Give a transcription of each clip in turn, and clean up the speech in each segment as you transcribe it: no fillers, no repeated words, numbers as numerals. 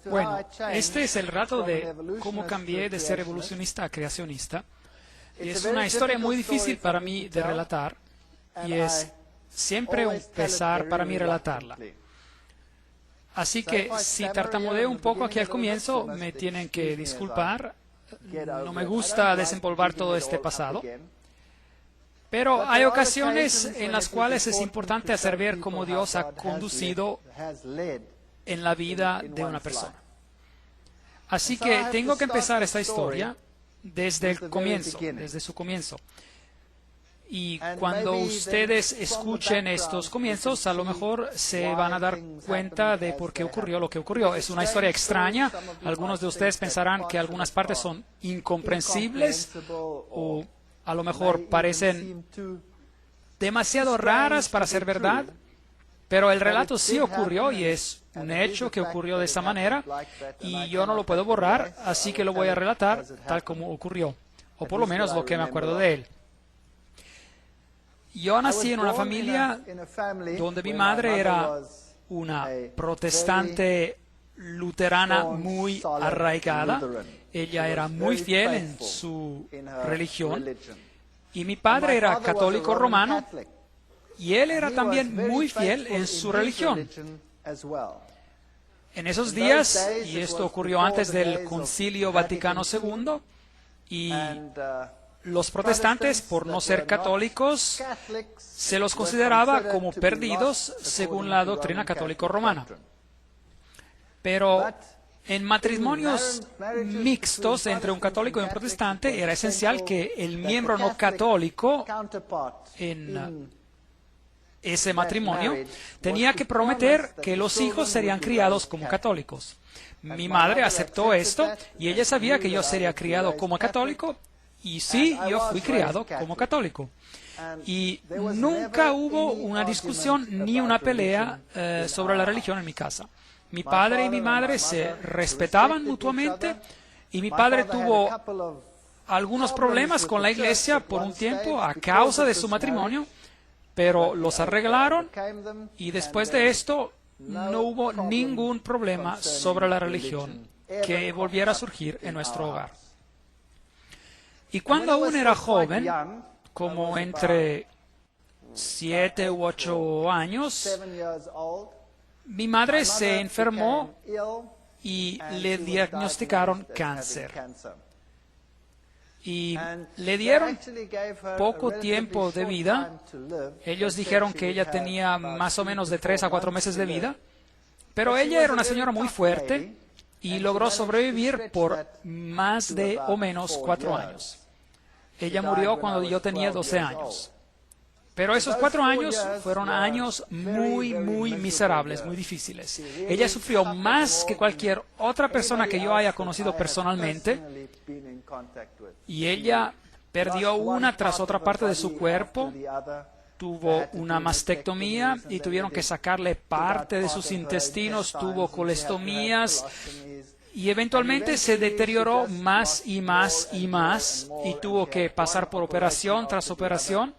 Bueno, este es el relato de cómo cambié de ser evolucionista a creacionista. Y es una historia muy difícil para mí de relatar y es siempre un pesar para mí relatarla. Así que si tartamudeo un poco aquí al comienzo, me tienen que disculpar. No me gusta desempolvar todo este pasado. Pero hay ocasiones en las cuales es importante hacer ver cómo Dios ha conducido en la vida de una persona. Así que tengo que empezar esta historia desde el comienzo, desde su comienzo. Y cuando ustedes escuchen estos comienzos, a lo mejor se van a dar cuenta de por qué ocurrió lo que ocurrió. Es una historia extraña. Algunos de ustedes pensarán que algunas partes son incomprensibles o a lo mejor parecen demasiado raras para ser verdad. Pero el relato sí ocurrió y es un hecho que ocurrió de esa manera y yo no lo puedo borrar, así que lo voy a relatar tal como ocurrió, o por lo menos lo que me acuerdo de él. Yo nací en una familia donde mi madre era una protestante luterana muy arraigada. Ella era muy fiel en su religión y mi padre era católico romano y él era también muy fiel en su religión. En esos días, y esto ocurrió antes del Concilio Vaticano II, y los protestantes, por no ser católicos, se los consideraba como perdidos según la doctrina católico-romana. Pero en matrimonios mixtos entre un católico y un protestante era esencial que el miembro no católico en ese matrimonio tenía que prometer que los hijos serían criados como católicos. Mi madre aceptó esto y ella sabía que yo sería criado como católico. Y sí, yo fui criado como católico. Y nunca hubo una discusión ni una pelea sobre la religión en mi casa. Mi padre y mi madre se respetaban mutuamente y mi padre tuvo algunos problemas con la iglesia por un tiempo a causa de su matrimonio, pero los arreglaron y después de esto no hubo ningún problema sobre la religión que volviera a surgir en nuestro hogar. Y cuando aún era joven, como entre 7 u 8 años, mi madre se enfermó y le diagnosticaron cáncer. Y le dieron poco tiempo de vida. Ellos dijeron que ella tenía más o menos de 3 a 4 meses de vida. Pero ella era una señora muy fuerte y logró sobrevivir por más de o menos 4 años. Ella murió cuando yo tenía 12 años. Pero esos 4 años fueron años muy miserables, muy difíciles. Ella sufrió más que cualquier otra persona que yo haya conocido personalmente. Y ella perdió una tras otra parte de su cuerpo. Tuvo una mastectomía y tuvieron que sacarle parte de sus intestinos. Tuvo colestomías. Y eventualmente se deterioró más y tuvo que pasar por operación tras operación.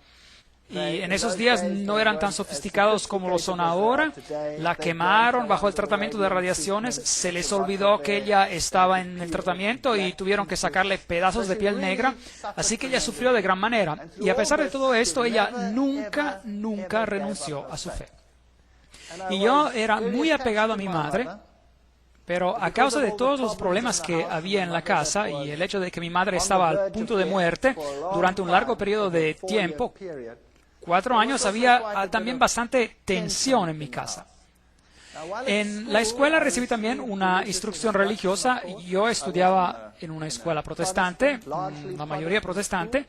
Y en esos días no eran tan sofisticados como lo son ahora. La quemaron bajo el tratamiento de radiaciones. Se les olvidó que ella estaba en el tratamiento y tuvieron que sacarle pedazos de piel negra. Así que ella sufrió de gran manera. Y a pesar de todo esto, ella nunca renunció a su fe. Y yo era muy apegado a mi madre. Pero a causa de todos los problemas que había en la casa y el hecho de que mi madre estaba al punto de muerte durante un largo periodo de tiempo, 4 años, había también bastante tensión en mi casa. En la escuela recibí también una instrucción religiosa. Yo estudiaba en una escuela protestante, la mayoría protestante,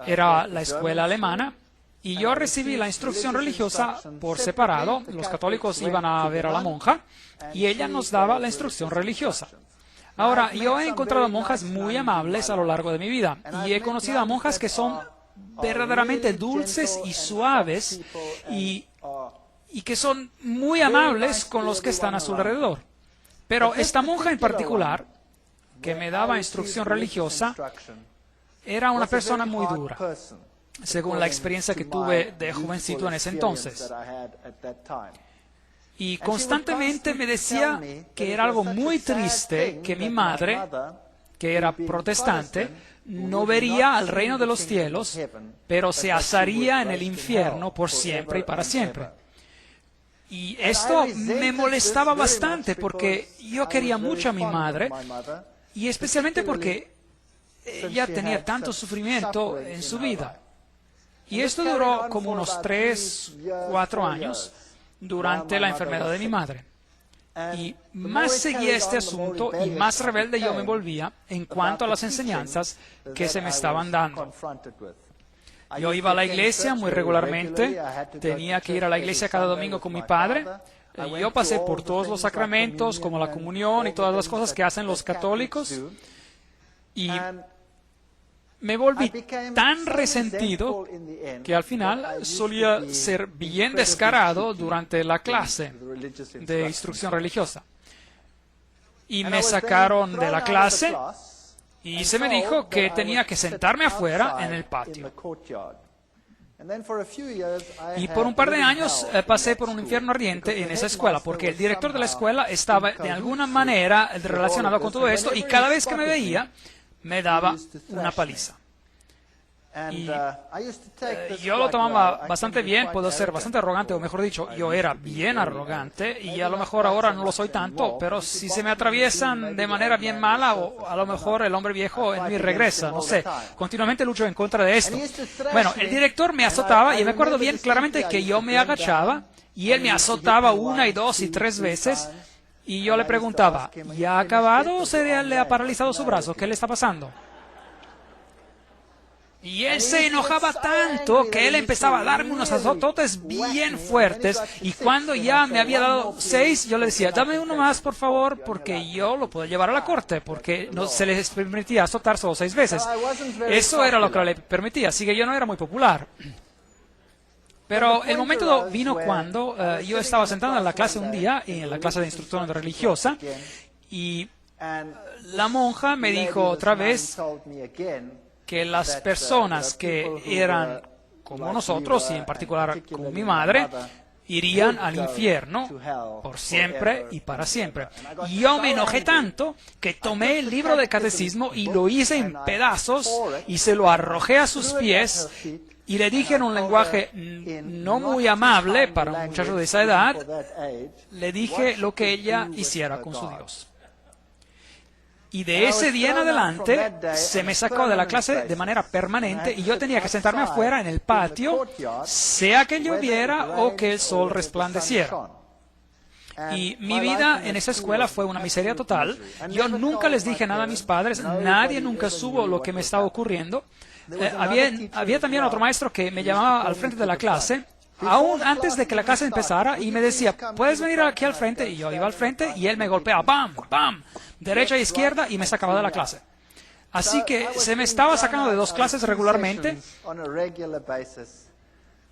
era la escuela alemana. Y yo recibí la instrucción religiosa por separado. Los católicos iban a ver a la monja y ella nos daba la instrucción religiosa. Ahora, yo he encontrado monjas muy amables a lo largo de mi vida y he conocido a monjas que son verdaderamente dulces y suaves y que son muy amables con los que están a su alrededor. Pero esta monja en particular, que me daba instrucción religiosa, era una persona muy dura, según la experiencia que tuve de jovencito en ese entonces. Y constantemente me decía que era algo muy triste que mi madre, que era protestante, no vería al reino de los cielos, pero se asaría en el infierno por siempre y para siempre. Y esto me molestaba bastante porque yo quería mucho a mi madre, y especialmente porque ella tenía tanto sufrimiento en su vida. Y esto duró como unos 3, 4 años durante la enfermedad de mi madre. Y más seguía este asunto y más rebelde yo me volvía en cuanto a las enseñanzas que se me estaban dando. Yo iba a la iglesia muy regularmente, tenía que ir a la iglesia cada domingo con mi padre. Yo pasé por todos los sacramentos, como la comunión y todas las cosas que hacen los católicos. Y me volví tan resentido que al final solía ser bien descarado durante la clase de instrucción religiosa. Y me sacaron de la clase y se me dijo que tenía que sentarme afuera en el patio. Y por un par de años pasé por un infierno ardiente en esa escuela, porque el director de la escuela estaba de alguna manera relacionado con todo esto y cada vez que me veía me daba una paliza. Y yo lo tomaba bastante bien, puedo ser bastante arrogante, o mejor dicho, yo era bien arrogante, y a lo mejor ahora no lo soy tanto, pero si se me atraviesan de manera bien mala, o a lo mejor el hombre viejo en mí regresa, no sé, continuamente lucho en contra de esto. Bueno, el director me azotaba, y me acuerdo bien claramente que yo me agachaba, y él me azotaba 1, 2 y 3 veces, y yo le preguntaba, ¿ya ha acabado o se le ha paralizado su brazo? ¿Qué le está pasando? Y él se enojaba tanto que él empezaba a darme unos azototes bien fuertes, y cuando ya me había dado 6, yo le decía, dame uno más por favor, porque yo lo puedo llevar a la corte, porque no se les permitía azotar solo 6 veces. Eso era lo que le permitía, así que yo no era muy popular. Pero el momento vino cuando yo estaba sentado en la clase un día, en la clase de instrucción religiosa, y la monja me dijo otra vez que las personas que eran como nosotros, y en particular como mi madre, irían al infierno por siempre y para siempre. Y yo me enojé tanto que tomé el libro de catecismo y lo hice en pedazos y se lo arrojé a sus pies y le dije en un lenguaje no muy amable para un muchacho de esa edad, le dije lo que ella hiciera con su Dios. Y de ese día en adelante se me sacó de la clase de manera permanente y yo tenía que sentarme afuera en el patio, sea que lloviera o que el sol resplandeciera. Y mi vida en esa escuela fue una miseria total. Yo nunca les dije nada a mis padres, nadie nunca supo lo que me estaba ocurriendo. Había también otro maestro que me llamaba al frente de la clase, aún antes de que la clase empezara, y me decía, ¿puedes venir aquí al frente? Y yo iba al frente y él me golpeaba, ¡pam! ¡pam! Derecha e izquierda, y me sacaba de la clase. Así que se me estaba sacando de 2 clases regularmente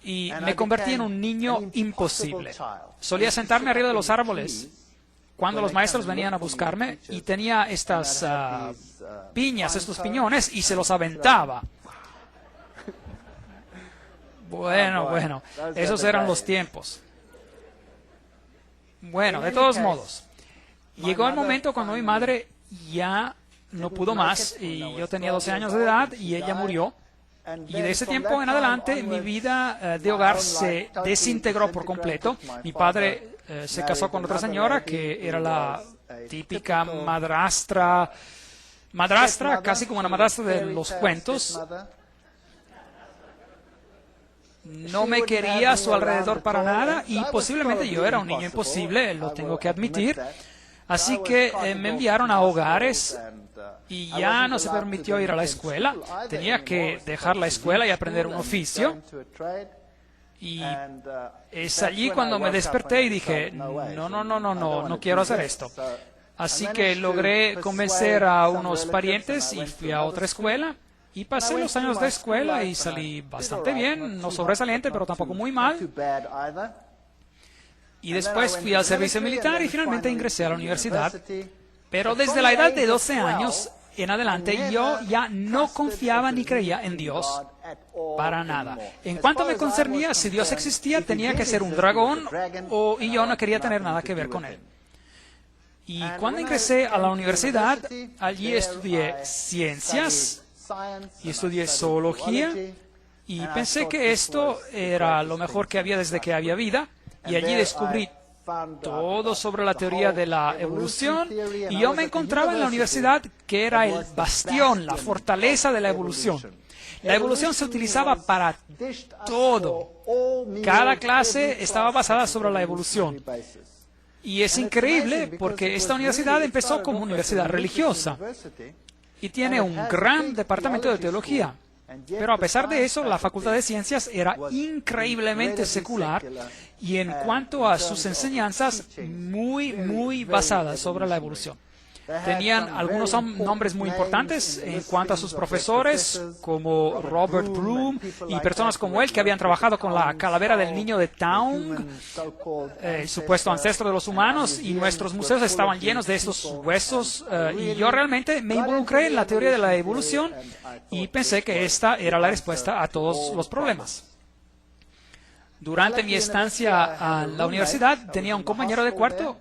y me convertí en un niño imposible. Solía sentarme arriba de los árboles cuando los maestros venían a buscarme y tenía estas piñas, estos piñones, y se los aventaba. Bueno, esos eran los tiempos. Bueno, de todos modos, llegó el momento cuando mi madre ya no pudo más, y yo tenía 12 años de edad y ella murió. Y de ese tiempo en adelante mi vida de hogar se desintegró por completo. Mi padre se casó con otra señora que era la típica madrastra, casi como una madrastra de los cuentos. No me quería a su alrededor para nada, y posiblemente yo era un niño imposible, lo tengo que admitir. Así que me enviaron a hogares y ya no se permitió ir a la escuela. Tenía que dejar la escuela y aprender un oficio. Y es allí cuando me desperté y dije, no quiero hacer esto. Así que logré convencer a unos parientes y fui a otra escuela. Y pasé los años de escuela y salí bastante bien, no sobresaliente, pero tampoco muy mal. Y después fui al servicio militar y finalmente ingresé a la universidad. Pero desde la edad de 12 años en adelante yo ya no confiaba ni creía en Dios Para nada. En cuanto me concernía, si Dios existía, tenía que ser un dragón y yo no quería tener nada que ver con él. Y cuando ingresé a la universidad, allí estudié ciencias y estudié zoología y pensé que esto era lo mejor que había desde que había vida. Y allí descubrí todo sobre la teoría de la evolución y yo me encontraba en la universidad que era el bastión, la fortaleza de la evolución. La evolución se utilizaba para todo. Cada clase estaba basada sobre la evolución. Y es increíble porque esta universidad empezó como universidad religiosa y tiene un gran departamento de teología. Pero a pesar de eso, la Facultad de Ciencias era increíblemente secular y en cuanto a sus enseñanzas, muy basadas sobre la evolución. Tenían algunos nombres muy importantes en cuanto a sus profesores, como Robert Broom y personas como él que habían trabajado con la calavera del niño de Taung, el supuesto ancestro de los humanos, y nuestros museos estaban llenos de estos huesos. Y yo realmente me involucré en la teoría de la evolución y pensé que esta era la respuesta a todos los problemas. Durante mi estancia en la universidad tenía un compañero de cuarto.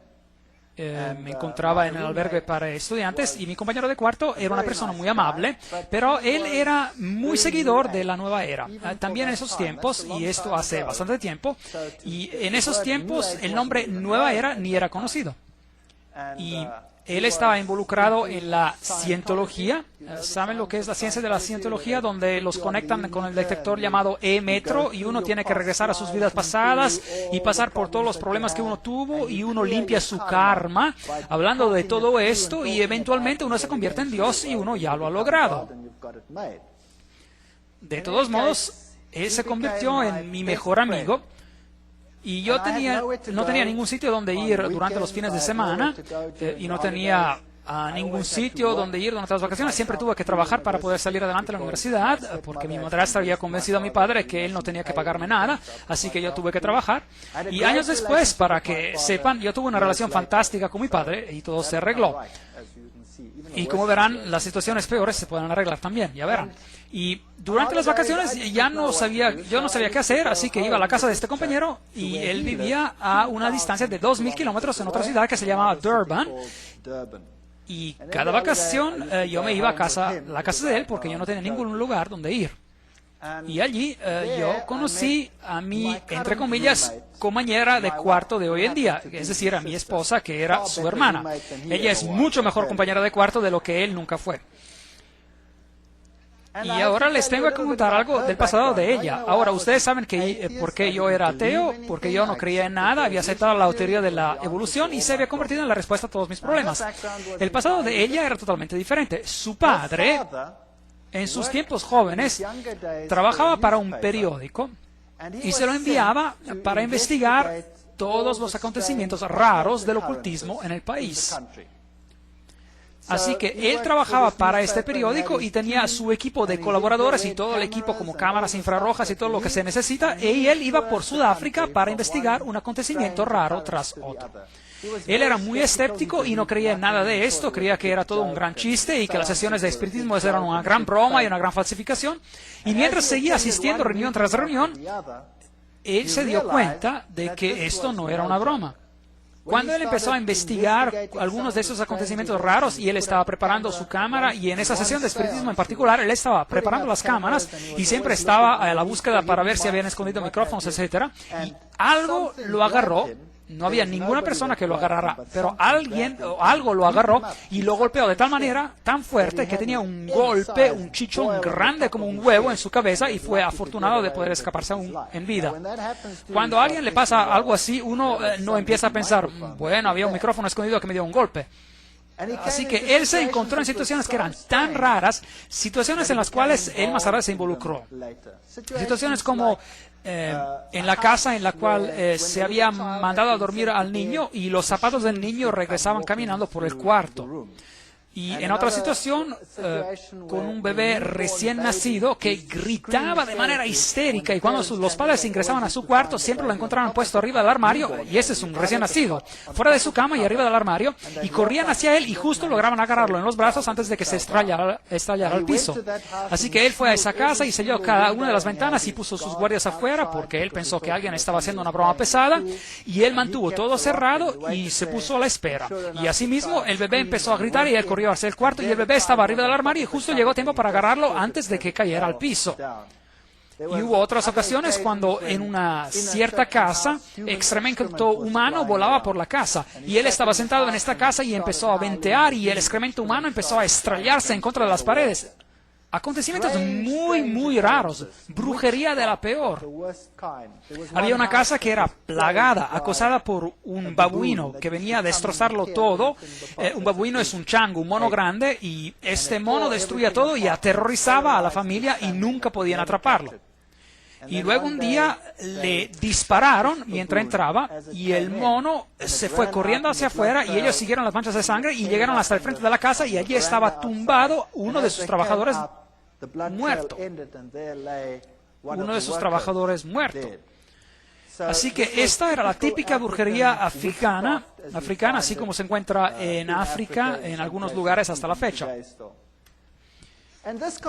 Me encontraba en el albergue para estudiantes y mi compañero de cuarto era una persona muy amable, pero él era muy seguidor de la nueva era. También en esos tiempos, y esto hace bastante tiempo, y en esos tiempos el nombre nueva era ni era conocido. Y él estaba involucrado en la cientología. ¿Saben lo que es la ciencia de la cientología? Donde los conectan con el detector llamado E-metro y uno tiene que regresar a sus vidas pasadas y pasar por todos los problemas que uno tuvo y uno limpia su karma, hablando de todo esto y eventualmente uno se convierte en Dios y uno ya lo ha logrado. De todos modos, él se convirtió en mi mejor amigo. Y yo no tenía ningún sitio donde ir durante los fines de semana y no tenía ningún sitio donde ir durante las vacaciones. Siempre tuve que trabajar para poder salir adelante a la universidad porque mi madrastra había convencido a mi padre que él no tenía que pagarme nada, así que yo tuve que trabajar. Y años después, para que sepan, yo tuve una relación fantástica con mi padre y todo se arregló. Y como verán, las situaciones peores se pueden arreglar también, ya verán. Y durante las vacaciones yo no sabía qué hacer, así que iba a la casa de este compañero y él vivía a una distancia de 2.000 kilómetros en otra ciudad que se llamaba Durban. Y cada vacación yo me iba a la casa de él porque yo no tenía ningún lugar donde ir. Y allí yo conocí a mi, entre comillas, compañera de cuarto de hoy en día, es decir, a mi esposa, que era su hermana. Ella es mucho mejor compañera de cuarto de lo que él nunca fue. Y ahora les tengo que contar algo del pasado de ella. Ahora, ustedes saben que por qué yo era ateo, porque yo no creía en nada, había aceptado la teoría de la evolución y se había convertido en la respuesta a todos mis problemas. El pasado de ella era totalmente diferente. Su padre, en sus tiempos jóvenes, trabajaba para un periódico y se lo enviaba para investigar todos los acontecimientos raros del ocultismo en el país. Así que él trabajaba para este periódico y tenía su equipo de colaboradores y todo el equipo como cámaras infrarrojas y todo lo que se necesita, y él iba por Sudáfrica para investigar un acontecimiento raro tras otro. Él era muy escéptico y no creía en nada de esto, creía que era todo un gran chiste y que las sesiones de espiritismo eran una gran broma y una gran falsificación. Y mientras seguía asistiendo reunión tras reunión, él se dio cuenta de que esto no era una broma. Cuando él empezó a investigar algunos de esos acontecimientos raros y él estaba preparando su cámara, y en esa sesión de espiritismo en particular, él estaba preparando las cámaras y siempre estaba a la búsqueda para ver si habían escondido micrófonos, etc. Y algo lo agarró. No había ninguna persona que lo agarrara, pero alguien o algo lo agarró y lo golpeó de tal manera, tan fuerte, que tenía un golpe, un chichón grande como un huevo en su cabeza y fue afortunado de poder escaparse aún en vida. Cuando a alguien le pasa algo así, uno no empieza a pensar, bueno, había un micrófono escondido que me dio un golpe. Así que él se encontró en situaciones que eran tan raras, situaciones en las cuales él más tarde se involucró. Situaciones como en la casa en la cual se había mandado a dormir al niño y los zapatos del niño regresaban caminando por el cuarto. Y en otra situación, con un bebé recién nacido que gritaba de manera histérica, y cuando los padres ingresaban a su cuarto siempre lo encontraban puesto arriba del armario, y ese es un recién nacido, fuera de su cama y arriba del armario, y corrían hacia él y justo lograban agarrarlo en los brazos antes de que se estallara al piso. Así que él fue a esa casa y selló cada una de las ventanas y puso sus guardias afuera porque él pensó que alguien estaba haciendo una broma pesada, y él mantuvo todo cerrado y se puso a la espera. Y asimismo el bebé empezó a gritar y él corrió hacia el cuarto y el bebé estaba arriba del armario y justo llegó tiempo para agarrarlo antes de que cayera al piso. Y hubo otras ocasiones cuando en una cierta casa excremento humano volaba por la casa y él estaba sentado en esta casa y empezó a ventear y el excremento humano empezó a estrellarse en contra de las paredes. Acontecimientos muy, muy raros, brujería de la peor. Había una casa que era plagada, acosada por un babuino que venía a destrozarlo todo. Un babuino es un chango, un mono grande, y este mono destruía todo y aterrorizaba a la familia y nunca podían atraparlo. Y luego un día le dispararon mientras entraba y el mono se fue corriendo hacia afuera y ellos siguieron las manchas de sangre y llegaron hasta el frente de la casa y allí estaba tumbado uno de sus trabajadores muerto. Uno de sus trabajadores muerto. Así que esta era la típica brujería africana, así como se encuentra en África, en algunos lugares hasta la fecha.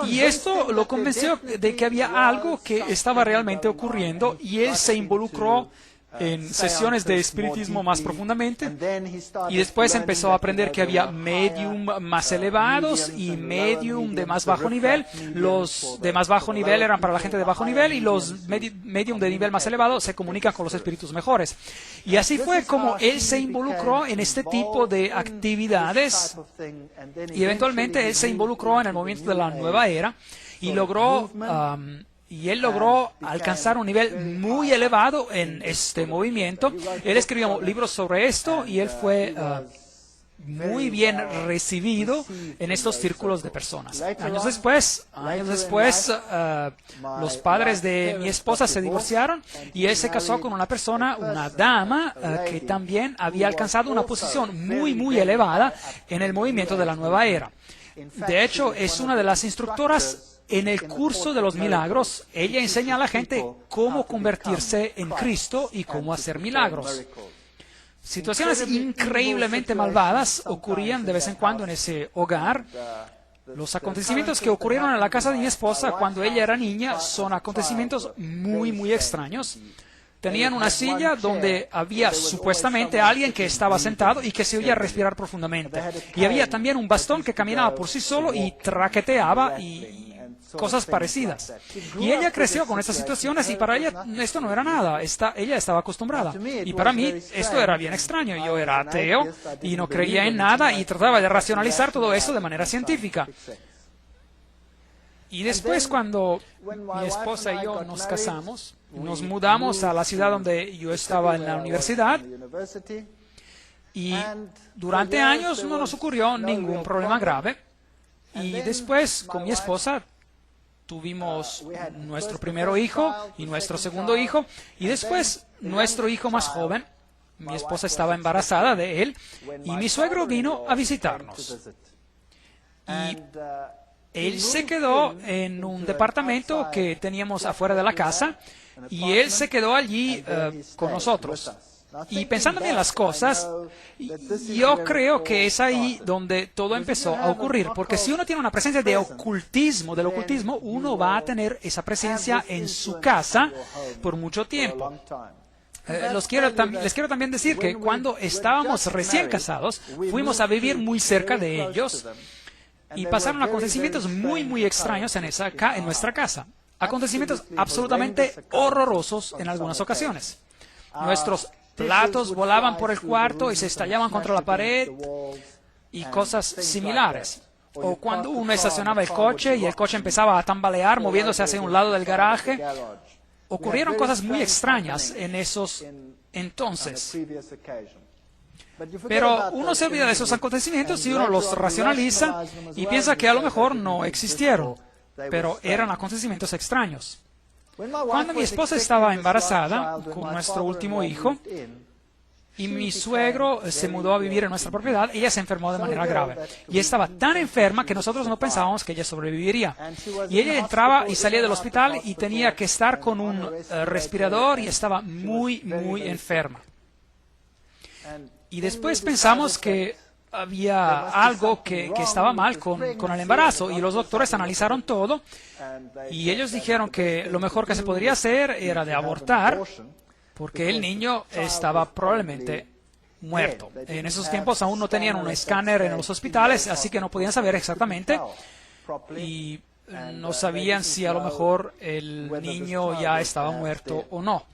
Y esto lo convenció de que había algo que estaba realmente ocurriendo y él se involucró en sesiones de espiritismo más profundamente y después empezó a aprender que había medium más elevados y medium de más bajo nivel. Los de más bajo nivel eran para la gente de bajo nivel y los medium de nivel más elevado se comunican con los espíritus mejores. Y así fue como él se involucró en este tipo de actividades y eventualmente él se involucró en el movimiento de la nueva era y logró él logró alcanzar un nivel muy elevado en este movimiento. Él escribió libros sobre esto y él fue muy bien recibido en estos círculos de personas. Años después, los padres de mi esposa se divorciaron y él se casó con una persona, una dama, que también había alcanzado una posición muy, muy elevada en el movimiento de la nueva era. De hecho, es una de las instructoras en el curso de los milagros. Ella enseña a la gente cómo convertirse en Cristo y cómo hacer milagros. Situaciones increíblemente malvadas ocurrían de vez en cuando en ese hogar. Los acontecimientos que ocurrieron en la casa de mi esposa cuando ella era niña son acontecimientos muy, muy extraños. Tenían una silla donde había supuestamente alguien que estaba sentado y que se oía respirar profundamente. Y había también un bastón que caminaba por sí solo y traqueteaba y cosas parecidas. Y ella creció con estas situaciones y para ella esto no era nada. Ella estaba acostumbrada. Y para mí esto era bien extraño. Yo era ateo y no creía en nada y trataba de racionalizar todo eso de manera científica. Y después, cuando mi esposa y yo nos casamos, nos mudamos a la ciudad donde yo estaba en la universidad y durante años no nos ocurrió ningún problema grave. Y después, con mi esposa, tuvimos nuestro primer hijo y nuestro segundo hijo, y después nuestro hijo más joven. Mi esposa estaba embarazada de él y mi suegro vino a visitarnos. Y él se quedó en un departamento que teníamos afuera de la casa y él se quedó allí con nosotros. Y pensando bien las cosas, yo creo que es ahí donde todo empezó a ocurrir, porque si uno tiene una presencia de ocultismo, uno va a tener esa presencia en su casa por mucho tiempo. Les quiero también decir que cuando estábamos recién casados, fuimos a vivir muy cerca de ellos y pasaron acontecimientos muy, muy extraños en nuestra casa. Acontecimientos absolutamente horrorosos en algunas ocasiones. Nuestros platos volaban por el cuarto y se estallaban contra la pared y cosas similares. O cuando uno estacionaba el coche y el coche empezaba a tambalear moviéndose hacia un lado del garaje. Ocurrieron cosas muy extrañas en esos entonces. Pero uno se olvida de esos acontecimientos y uno los racionaliza y piensa que a lo mejor no existieron, pero eran acontecimientos extraños. Cuando mi esposa estaba embarazada con nuestro último hijo, y mi suegro se mudó a vivir en nuestra propiedad. Ella se enfermó de manera grave y estaba tan enferma que nosotros no pensábamos que ella sobreviviría. Y ella entraba y salía del hospital y tenía que estar con un respirador y estaba muy, muy enferma. Y después pensamos que había algo que estaba mal con el embarazo, y los doctores analizaron todo y ellos dijeron que lo mejor que se podría hacer era de abortar, porque el niño estaba probablemente muerto. En esos tiempos aún no tenían un escáner en los hospitales, así que no podían saber exactamente, y no sabían si a lo mejor el niño ya estaba muerto o no.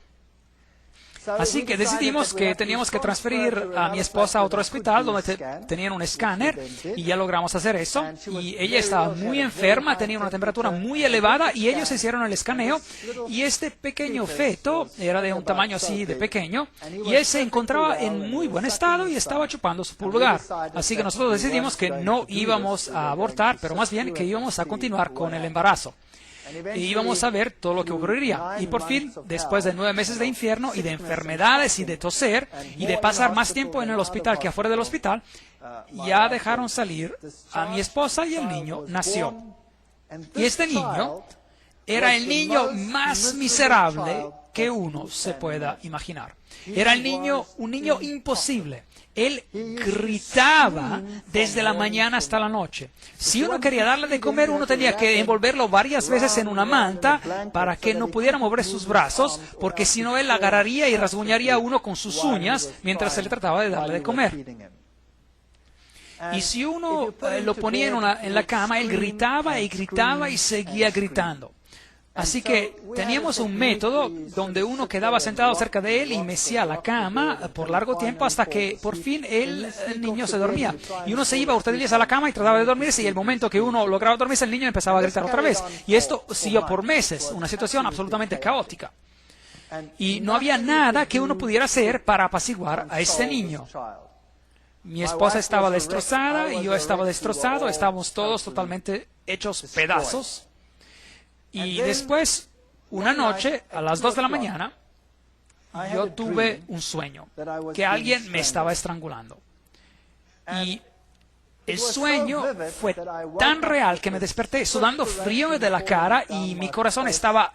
Así que decidimos que teníamos que transferir a mi esposa a otro hospital donde tenían un escáner, y ya logramos hacer eso. Y ella estaba muy enferma, tenía una temperatura muy elevada, y ellos hicieron el escaneo, y este pequeño feto era de un tamaño así de pequeño, y él se encontraba en muy buen estado y estaba chupando su pulgar. Así que nosotros decidimos que no íbamos a abortar, pero más bien que íbamos a continuar con el embarazo. Y íbamos a ver todo lo que ocurriría. Y por fin, después de 9 meses de infierno y de enfermedades y de toser y de pasar más tiempo en el hospital que afuera del hospital, ya dejaron salir a mi esposa y el niño nació. Y este niño era el niño más miserable que uno se pueda imaginar. Era un niño imposible. Él gritaba desde la mañana hasta la noche. Si uno quería darle de comer, uno tenía que envolverlo varias veces en una manta para que no pudiera mover sus brazos, porque si no él agarraría y rasguñaría a uno con sus uñas mientras se le trataba de darle de comer. Y si uno lo ponía en la cama, él gritaba y gritaba y seguía gritando. Así que teníamos un método donde uno quedaba sentado cerca de él y mecía la cama por largo tiempo hasta que por fin el niño se dormía. Y uno se iba a hurtadillas a la cama y trataba de dormirse, y el momento que uno lograba dormirse, el niño empezaba a gritar otra vez. Y esto siguió por meses, una situación absolutamente caótica. Y no había nada que uno pudiera hacer para apaciguar a este niño. Mi esposa estaba destrozada y yo estaba destrozado, estábamos todos totalmente hechos pedazos. Y después, una noche, a las 2 de la mañana, yo tuve un sueño, que alguien me estaba estrangulando. Y el sueño fue tan real que me desperté sudando frío de la cara, y mi corazón estaba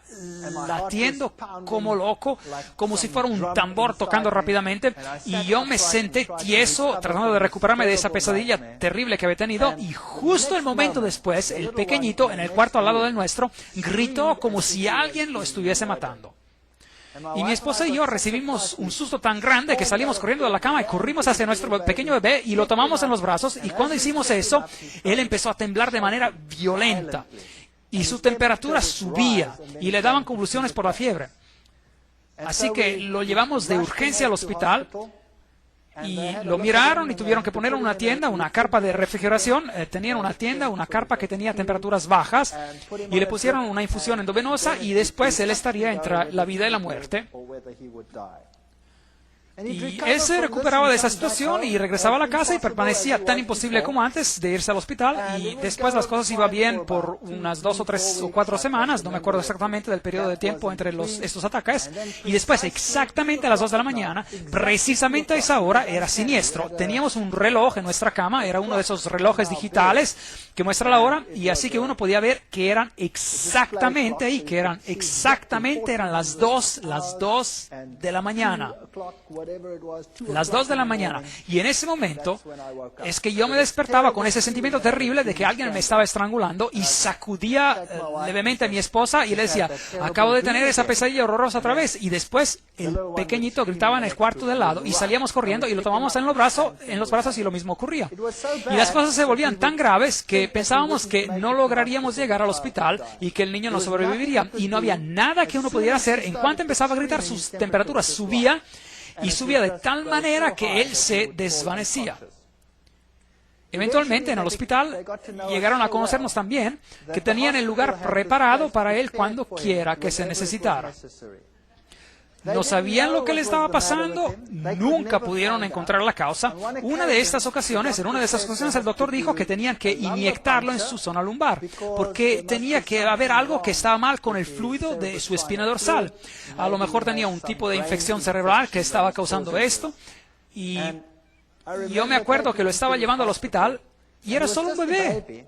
latiendo como loco, como si fuera un tambor tocando rápidamente, y yo me senté tieso tratando de recuperarme de esa pesadilla terrible que había tenido, y justo el momento después, el pequeñito en el cuarto al lado del nuestro gritó como si alguien lo estuviese matando. Y mi esposa y yo recibimos un susto tan grande que salimos corriendo de la cama y corrimos hacia nuestro pequeño bebé y lo tomamos en los brazos, y cuando hicimos eso, él empezó a temblar de manera violenta y su temperatura subía y le daban convulsiones por la fiebre. Así que lo llevamos de urgencia al hospital y lo miraron y tuvieron que poner una tienda, una carpa de refrigeración. Tenían una tienda, una carpa que tenía temperaturas bajas, y le pusieron una infusión endovenosa, y después él estaría entre la vida y la muerte. Y él se recuperaba de esa situación y regresaba a la casa y permanecía tan imposible como antes de irse al hospital, y después las cosas iban bien por unas 2 o 3 o 4 semanas, no me acuerdo exactamente del periodo de tiempo entre estos ataques, y después exactamente a las 2 de la mañana, precisamente a esa hora, era siniestro. Teníamos un reloj en nuestra cama, era uno de esos relojes digitales que muestra la hora, y así que uno podía ver que eran exactamente ahí, eran las 2 de la mañana. Las 2 de la mañana. Y en ese momento es que yo me despertaba con ese sentimiento terrible de que alguien me estaba estrangulando, y sacudía levemente a mi esposa y le decía: acabo de tener esa pesadilla horrorosa otra vez. Y después el pequeñito gritaba en el cuarto del lado, y salíamos corriendo y lo tomamos en los brazos, y lo mismo ocurría. Y las cosas se volvían tan graves que pensábamos que no lograríamos llegar al hospital y que el niño no sobreviviría, y no había nada que uno pudiera hacer. En cuanto empezaba a gritar, sus temperaturas subía, y subía de tal manera que él se desvanecía. Eventualmente en el hospital llegaron a conocernos también que tenían el lugar preparado para él cuando quiera que se necesitara. No sabían lo que le estaba pasando, nunca pudieron encontrar la causa. En una de esas ocasiones el doctor dijo que tenían que inyectarlo en su zona lumbar, porque tenía que haber algo que estaba mal con el fluido de su espina dorsal. A lo mejor tenía un tipo de infección cerebral que estaba causando esto. Y yo me acuerdo que lo estaba llevando al hospital y era solo un bebé.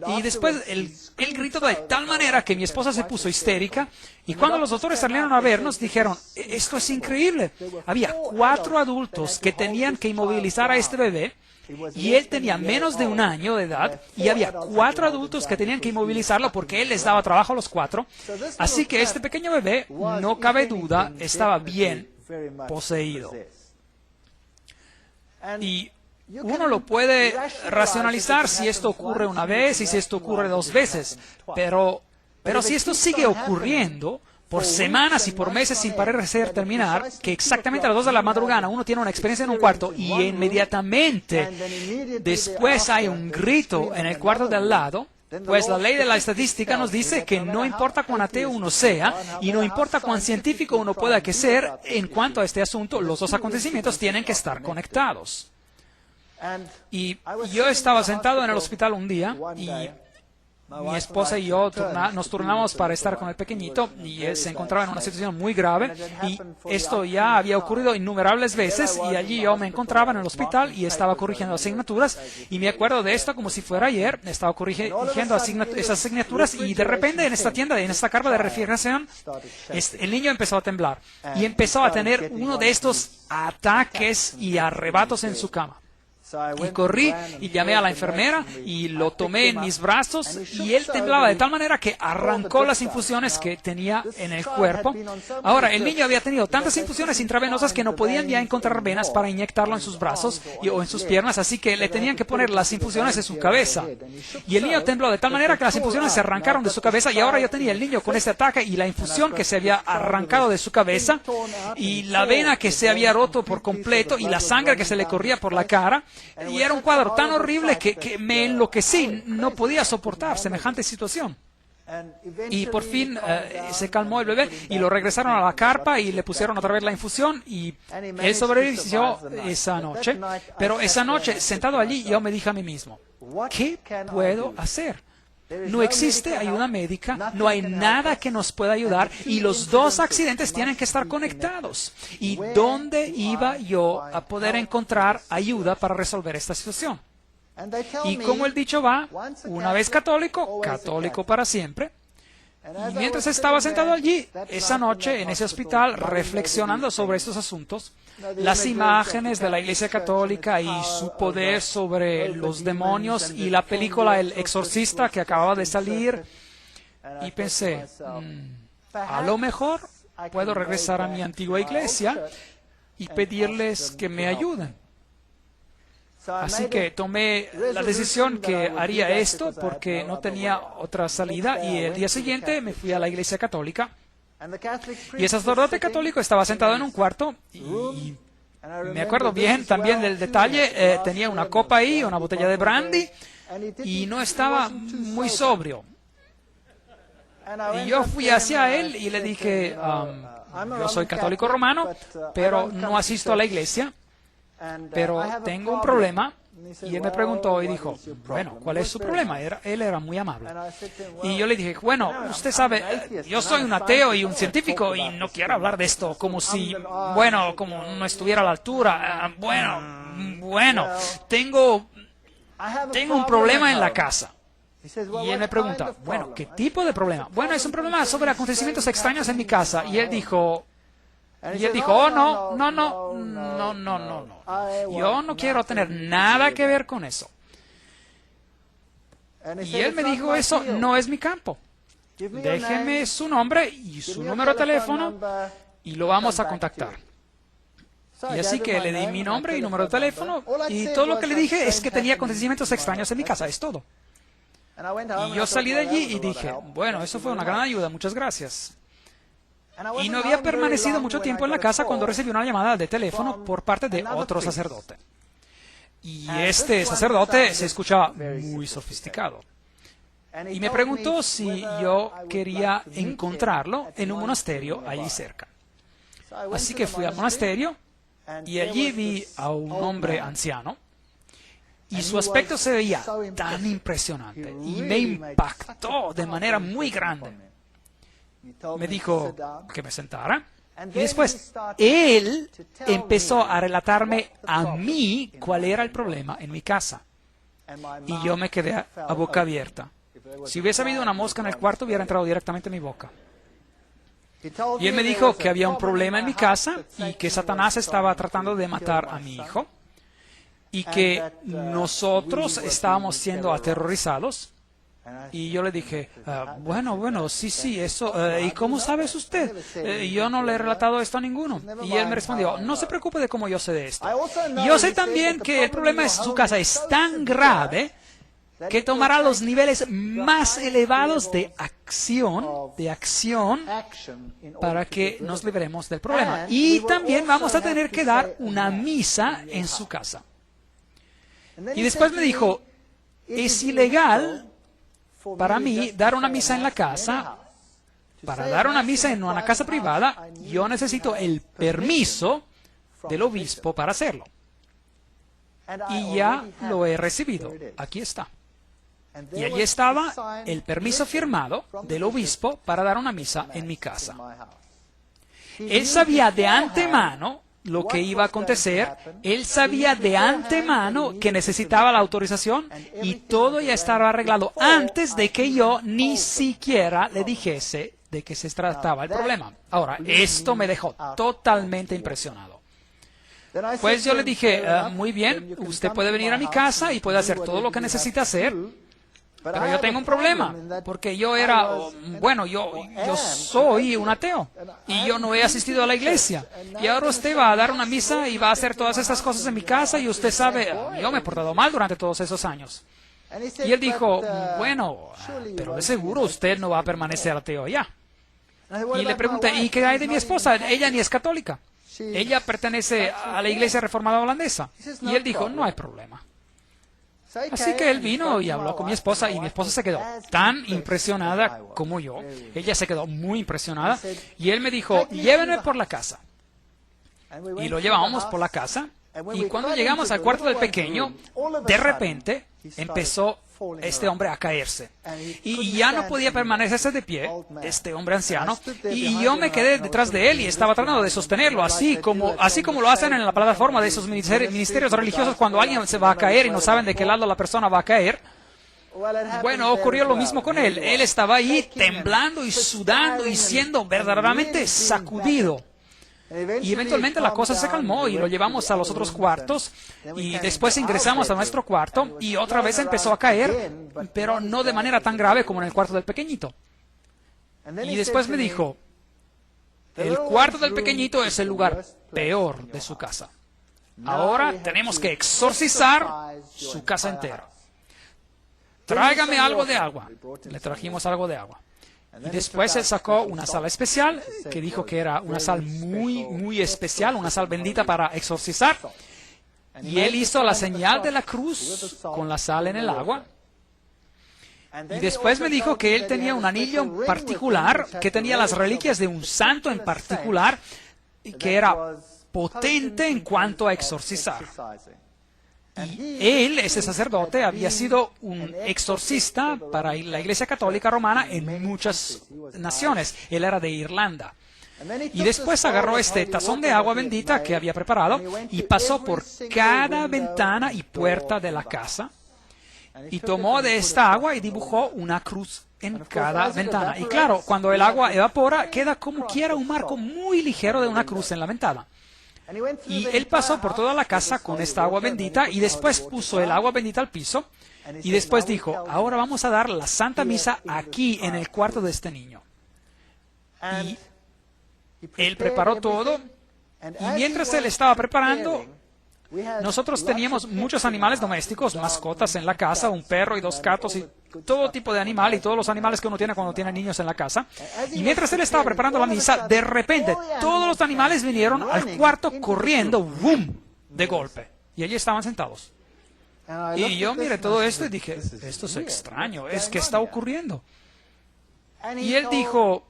Y después él gritó de tal manera que mi esposa se puso histérica, y cuando los doctores salieron a vernos dijeron, esto es increíble. Había 4 adultos que tenían que inmovilizar a este bebé, y él tenía menos de 1 año de edad, y había 4 adultos que tenían que inmovilizarlo porque él les daba trabajo a los 4. Así que este pequeño bebé, no cabe duda, estaba bien poseído. Y uno lo puede racionalizar si esto ocurre una vez y si esto ocurre 2 veces, pero si esto sigue ocurriendo por semanas y por meses sin parecer terminar, que exactamente a las 2 de la madrugada uno tiene una experiencia en un cuarto y inmediatamente después hay un grito en el cuarto de al lado, pues la ley de la estadística nos dice que no importa cuán ateo uno sea y no importa cuán científico uno pueda que ser, en cuanto a este asunto, los 2 acontecimientos tienen que estar conectados. Y yo estaba sentado en el hospital un día y mi esposa y yo nos turnamos para estar con el pequeñito, y él se encontraba en una situación muy grave, y esto ya había ocurrido innumerables veces, y allí yo me encontraba en el hospital y estaba corrigiendo asignaturas, y me acuerdo de esto como si fuera ayer. Estaba corrigiendo esas asignaturas, y de repente en esta tienda, en esta carpa de refrigeración, el niño empezó a temblar y empezó a tener uno de estos ataques y arrebatos en su cama. Y corrí y llamé a la enfermera y lo tomé en mis brazos, y él temblaba de tal manera que arrancó las infusiones que tenía en el cuerpo. Ahora, el niño había tenido tantas infusiones intravenosas que no podían ya encontrar venas para inyectarlo en sus brazos o en sus piernas, así que le tenían que poner las infusiones en su cabeza. Y el niño tembló de tal manera que las infusiones se arrancaron de su cabeza, y ahora yo tenía el niño con este ataque y la infusión que se había arrancado de su cabeza, y la vena que se había roto por completo, y la sangre que se le corría por la cara. Y era un cuadro tan horrible que me enloquecí, no podía soportar semejante situación. Y por fin se calmó el bebé y lo regresaron a la carpa y le pusieron otra vez la infusión, y él sobrevivió esa noche. Pero esa noche, sentado allí, yo me dije a mí mismo, ¿qué puedo hacer? No existe ayuda médica, no hay nada que nos pueda ayudar, y los 2 accidentes tienen que estar conectados. ¿Y dónde iba yo a poder encontrar ayuda para resolver esta situación? Y como el dicho va, una vez católico, católico para siempre. Y mientras estaba sentado allí, esa noche, en ese hospital, reflexionando sobre estos asuntos, las imágenes de la Iglesia Católica y su poder sobre los demonios, y la película El Exorcista que acababa de salir, y pensé, a lo mejor puedo regresar a mi antigua iglesia y pedirles que me ayuden. Así que tomé la decisión que haría esto porque no tenía otra salida, y el día siguiente me fui a la Iglesia Católica, y el sacerdote católico estaba sentado en un cuarto, y me acuerdo bien también del detalle, tenía una copa ahí, una botella de brandy, y no estaba muy sobrio. Y yo fui hacia él y le dije, yo soy católico romano, pero no asisto a la iglesia, pero tengo un problema. Y él me preguntó y dijo, bueno, ¿cuál es su problema? Él era muy amable. Y yo le dije, bueno, usted sabe, yo soy un ateo y un científico y no quiero hablar de esto como si, bueno, como no estuviera a la altura. Bueno, tengo un problema en la casa. Y él me pregunta, bueno, ¿qué tipo de problema? Bueno, es un problema sobre acontecimientos extraños en mi casa. Y él dijo, oh, no. Yo no quiero tener nada que ver con eso. Y él me dijo, eso no es mi campo. Déjeme su nombre y su número de teléfono y lo vamos a contactar. Y así que le di mi nombre y número de teléfono, y todo lo que le dije es que tenía acontecimientos extraños en mi casa, es todo. Y yo salí de allí y dije, bueno, eso fue una gran ayuda, muchas gracias. Y no había permanecido mucho tiempo en la casa cuando recibí una llamada de teléfono por parte de otro sacerdote. Y este sacerdote se escuchaba muy sofisticado. Y me preguntó si yo quería encontrarlo en un monasterio allí cerca. Así que fui al monasterio y allí vi a un hombre anciano. Y su aspecto se veía tan impresionante y me impactó de manera muy grande. Me dijo que me sentara Y después, él empezó a relatarme a mí cuál era el problema en mi casa. Y yo me quedé a boca abierta. Si hubiese habido una mosca en el cuarto, hubiera entrado directamente en mi boca. Y él me dijo que había un problema en mi casa y que Satanás estaba tratando de matar a mi hijo y que nosotros estábamos siendo aterrorizados. Y yo le dije, bueno, sí, eso. ¿Y cómo sabes usted? Yo no le he relatado esto a ninguno. Y él me respondió, no se preocupe de cómo yo sé de esto. Y yo sé también que el problema en su casa es tan grave que tomará los niveles más elevados de acción para que nos libremos del problema. Y también vamos a tener que dar una misa en su casa. Y después me dijo, es ilegal para mí dar una misa en la casa. Para dar una misa en una casa privada, yo necesito el permiso del obispo para hacerlo. Y ya lo he recibido. Aquí está. Y allí estaba el permiso firmado del obispo para dar una misa en mi casa. Él sabía de antemano lo que iba a acontecer, él sabía de antemano que necesitaba la autorización y todo ya estaba arreglado antes de que yo ni siquiera le dijese de qué se trataba el problema. Ahora, esto me dejó totalmente impresionado. Pues yo le dije, muy bien, usted puede venir a mi casa y puede hacer todo lo que necesita hacer. Pero yo tengo un problema, porque yo soy un ateo y yo no he asistido a la iglesia. Y ahora usted va a dar una misa y va a hacer todas estas cosas en mi casa y usted sabe, yo me he portado mal durante todos esos años. Y él dijo, bueno, pero de seguro usted no va a permanecer ateo ya. Y le pregunté, ¿y qué hay de mi esposa? Ella ni es católica. Ella pertenece a la iglesia reformada holandesa. Y él dijo, no hay problema. Así que él vino y habló con mi esposa y mi esposa se quedó tan impresionada como yo. Ella se quedó muy impresionada y él me dijo, llévenme por la casa. Y lo llevamos por la casa y cuando llegamos al cuarto del pequeño, de repente empezó este hombre a caerse. Y ya no podía permanecerse de pie, este hombre anciano, y yo me quedé detrás de él y estaba tratando de sostenerlo, así como lo hacen en la plataforma de esos ministerios religiosos cuando alguien se va a caer y no saben de qué lado la persona va a caer. Bueno, ocurrió lo mismo con él. Él estaba ahí temblando y sudando y siendo verdaderamente sacudido. Y eventualmente la cosa se calmó y lo llevamos a los otros cuartos y después ingresamos a nuestro cuarto y otra vez empezó a caer, pero no de manera tan grave como en el cuarto del pequeñito. Y después me dijo, el cuarto del pequeñito es el lugar peor de su casa. Ahora tenemos que exorcizar su casa entera. Tráigame algo de agua. Le trajimos algo de agua. Y después él sacó una sal especial, que dijo que era una sal muy especial, una sal bendita para exorcizar. Y él hizo la señal de la cruz con la sal en el agua. Y después me dijo que él tenía un anillo en particular, que tenía las reliquias de un santo en particular, y que era potente en cuanto a exorcizar. Y él, ese sacerdote, había sido un exorcista para la Iglesia Católica Romana en muchas naciones. Él era de Irlanda. Y después agarró este tazón de agua bendita que había preparado y pasó por cada ventana y puerta de la casa y tomó de esta agua y dibujó una cruz en cada ventana. Y claro, cuando el agua evapora, queda como quiera un marco muy ligero de una cruz en la ventana. Y él pasó por toda la casa con esta agua bendita y después puso el agua bendita al piso y después dijo, ahora vamos a dar la Santa Misa aquí en el cuarto de este niño. Y él preparó todo y mientras él estaba preparando, nosotros teníamos muchos animales domésticos, mascotas en la casa, un perro y 2 gatos y todo tipo de animal y todos los animales que uno tiene cuando tiene niños en la casa. Y mientras él estaba preparando la misa, de repente todos los animales vinieron al cuarto corriendo, ¡boom!, de golpe. Y allí estaban sentados. Y yo miré todo esto y dije, esto es extraño, ¿qué está ocurriendo? Y él dijo,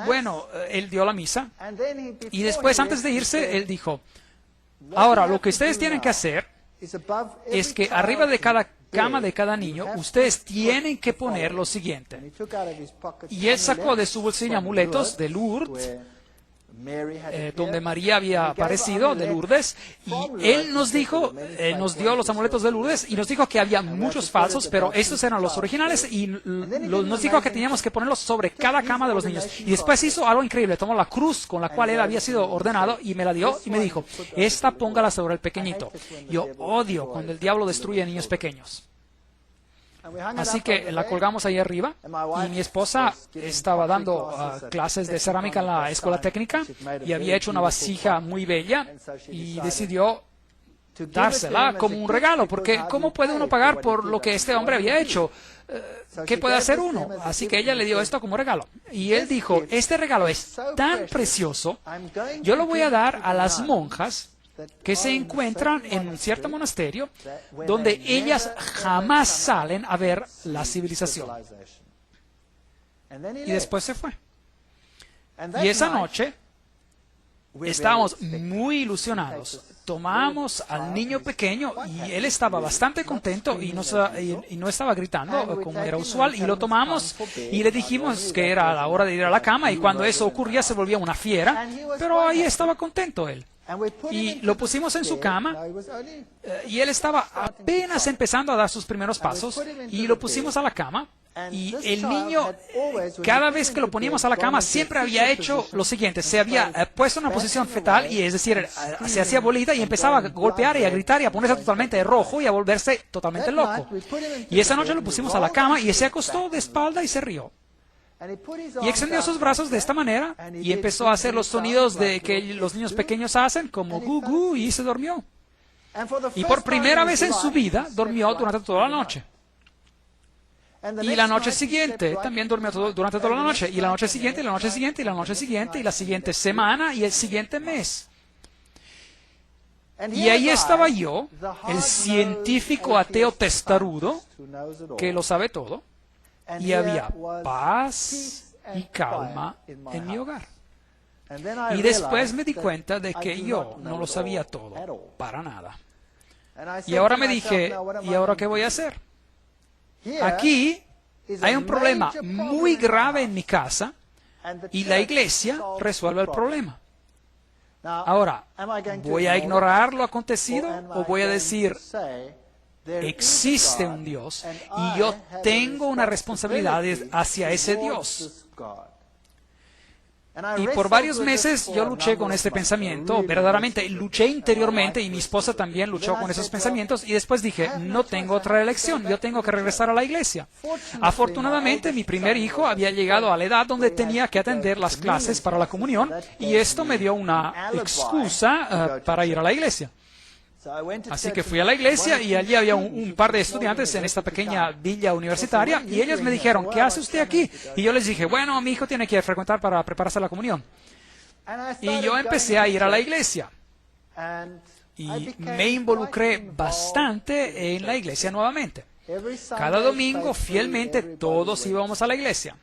bueno, él dio la misa y después antes de irse, él dijo, ahora, lo que ustedes tienen que hacer es que arriba de cada cama de cada niño, ustedes tienen que poner lo siguiente. Y él sacó de su bolsillo amuletos de Lourdes donde María había aparecido, de Lourdes, y él nos dijo, nos dio los amuletos de Lourdes y nos dijo que había muchos falsos, pero estos eran los originales, y nos dijo que teníamos que ponerlos sobre cada cama de los niños. Y después hizo algo increíble, tomó la cruz con la cual él había sido ordenado y me la dio y me dijo, esta póngala sobre el pequeñito. Yo odio cuando el diablo destruye a niños pequeños. Así que la colgamos ahí arriba, y mi esposa estaba dando clases de cerámica en la escuela técnica y había hecho una vasija muy bella y decidió dársela como un regalo, porque ¿cómo puede uno pagar por lo que este hombre había hecho? ¿Qué puede hacer uno? Así que ella le dio esto como regalo. Y él dijo, este regalo es tan precioso, yo lo voy a dar a las monjas que se encuentran en un cierto monasterio donde ellas jamás salen a ver la civilización. Y después se fue. Y esa noche estábamos muy ilusionados. Tomamos al niño pequeño y él estaba bastante contento y no estaba gritando como era usual, y lo tomamos y le dijimos que era la hora de ir a la cama, y cuando eso ocurría se volvía una fiera, pero ahí estaba contento él. Y lo pusimos en su cama, y él estaba apenas empezando a dar sus primeros pasos, y lo pusimos a la cama, y el niño, cada vez que lo poníamos a la cama, siempre había hecho lo siguiente: se había puesto en una posición fetal, y es decir, se hacía bolita y empezaba a golpear y a gritar y a ponerse totalmente rojo y a volverse totalmente loco. Y esa noche lo pusimos a la cama y se acostó de espalda y se rió. Y extendió sus brazos de esta manera y empezó a hacer los sonidos de que los niños pequeños hacen, como gu gu, y se durmió. Y por primera vez en su vida durmió durante toda la noche. Y la noche siguiente también durmió durante toda la noche. Y la noche siguiente, y la noche siguiente, y la noche siguiente, y la siguiente semana, y el siguiente mes. Y ahí estaba yo, el científico ateo testarudo, que lo sabe todo. Y había paz y calma en mi hogar. Y después me di cuenta de que yo no lo sabía todo, para nada. Y ahora me dije, ¿y ahora qué voy a hacer? Aquí hay un problema muy grave en mi casa, y la iglesia resuelve el problema. Ahora, ¿voy a ignorar lo acontecido o voy a decir, existe un Dios y yo tengo una responsabilidad hacia ese Dios? Y por varios meses yo luché con este pensamiento, verdaderamente luché interiormente, y mi esposa también luchó con esos pensamientos, y después dije, no tengo otra elección, yo tengo que regresar a la iglesia. Afortunadamente mi primer hijo había llegado a la edad donde tenía que atender las clases para la comunión, y esto me dio una excusa para ir a la iglesia. Así que fui a la iglesia, y allí había un par de estudiantes en esta pequeña villa universitaria, y ellos me dijeron, ¿qué hace usted aquí? Y yo les dije, bueno, mi hijo tiene que frecuentar para prepararse a la comunión. Y yo empecé a ir a la iglesia, y me involucré bastante en la iglesia nuevamente. Cada domingo, fielmente, todos íbamos a la iglesia.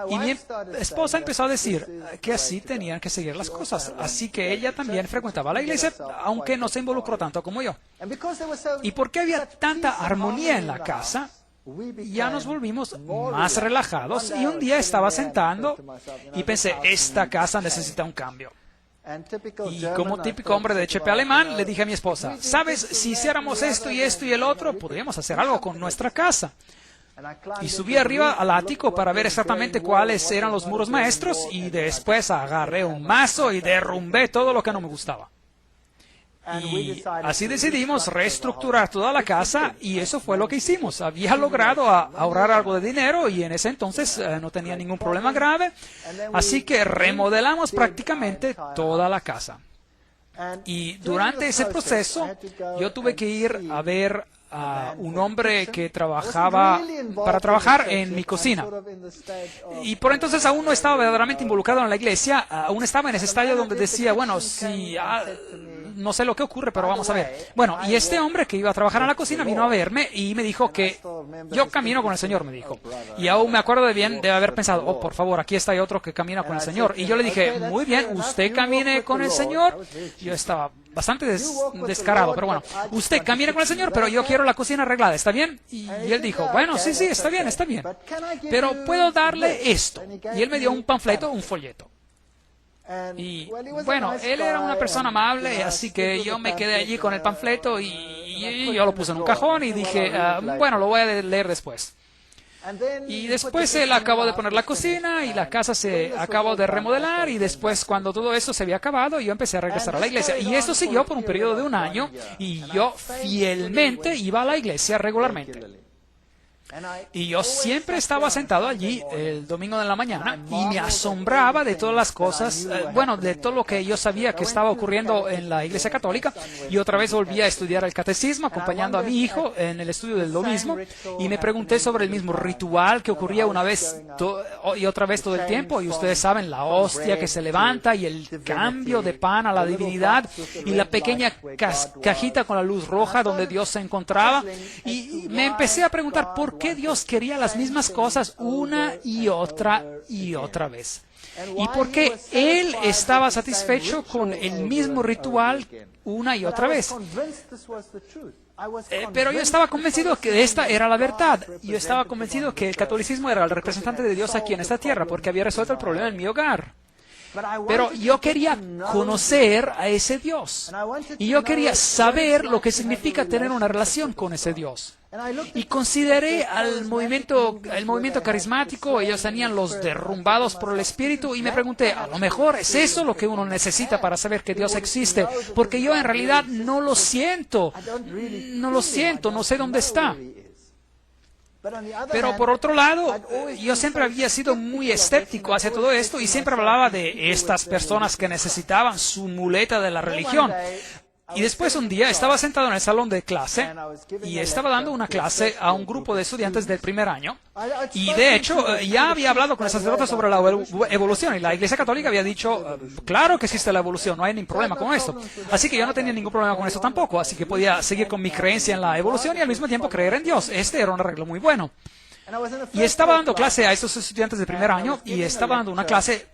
Y mi esposa empezó a decir que así tenían que seguir las cosas. Así que ella también frecuentaba la iglesia, aunque no se involucró tanto como yo. Y porque había tanta armonía en la casa, ya nos volvimos más relajados. Y un día estaba sentando y pensé, esta casa necesita un cambio. Y como típico hombre de HP alemán, le dije a mi esposa, ¿sabes? Si hiciéramos esto y esto y el otro, podríamos hacer algo con nuestra casa. Y subí arriba al ático para ver exactamente cuáles eran los muros maestros, y después agarré un mazo y derrumbé todo lo que no me gustaba. Y así decidimos reestructurar toda la casa, y eso fue lo que hicimos. Había logrado ahorrar algo de dinero, y en ese entonces no tenía ningún problema grave, así que remodelamos prácticamente toda la casa. Y durante ese proceso yo tuve que ir a ver a un hombre que trabajaba para trabajar en mi cocina. Y por entonces aún no estaba verdaderamente involucrado en la iglesia, aún estaba en ese estadio donde decía, bueno, si no sé lo que ocurre, pero vamos a ver. Bueno, y este hombre que iba a trabajar en la cocina vino a verme y me dijo que yo camino con el Señor, me dijo. Y aún me acuerdo de haber pensado, oh, por favor, aquí está otro que camina con el Señor. Y yo le dije, muy bien, usted camine con el Señor. Yo estaba bastante descarado, pero bueno, usted camina con el Señor, pero yo quiero la cocina arreglada, ¿está bien? Y él dijo, bueno, sí, está bien, pero puedo darle esto. Y él me dio un panfleto, un folleto. Y bueno, él era una persona amable, así que yo me quedé allí con el panfleto y yo lo puse en un cajón y dije, bueno, lo voy a leer después. Y después él acabó de poner la cocina y la casa se acabó de remodelar, y después, cuando todo eso se había acabado, yo empecé a regresar a la iglesia. Y esto siguió por un periodo de 1 año y yo fielmente iba a la iglesia regularmente. Y yo siempre estaba sentado allí el domingo de la mañana y me asombraba de todas las cosas, bueno, de todo lo que yo sabía que estaba ocurriendo en la Iglesia Católica. Y otra vez volví a estudiar el catecismo acompañando a mi hijo en el estudio del mismo, y me pregunté sobre el mismo ritual que ocurría una vez y otra vez todo el tiempo. Y ustedes saben, la hostia que se levanta y el cambio de pan a la divinidad y la pequeña cajita con la luz roja donde Dios se encontraba. Y me empecé a preguntar por qué Dios quería las mismas cosas una y otra vez. Y por qué Él estaba satisfecho con el mismo ritual una y otra vez. Pero yo estaba convencido que esta era la verdad. Yo estaba convencido que el catolicismo era el representante de Dios aquí en esta tierra, porque había resuelto el problema en mi hogar. Pero yo quería conocer a ese Dios. Y yo quería saber lo que significa tener una relación con ese Dios. Y consideré el movimiento carismático. Ellos tenían los derrumbados por el Espíritu, y me pregunté, a lo mejor es eso lo que uno necesita para saber que Dios existe, porque yo en realidad no lo siento, no sé dónde está. Pero por otro lado, yo siempre había sido muy escéptico hacia todo esto y siempre hablaba de estas personas que necesitaban su muleta de la religión. Y después un día estaba sentado en el salón de clase y estaba dando una clase a un grupo de estudiantes del primer año. Y de hecho ya había hablado con el sacerdote sobre la evolución, y la Iglesia Católica había dicho, claro que existe la evolución, no hay ningún problema con esto. Así que yo no tenía ningún problema con eso tampoco, así que podía seguir con mi creencia en la evolución y al mismo tiempo creer en Dios. Este era un arreglo muy bueno. Y estaba dando clase a estos estudiantes de primer año, y estaba dando una clase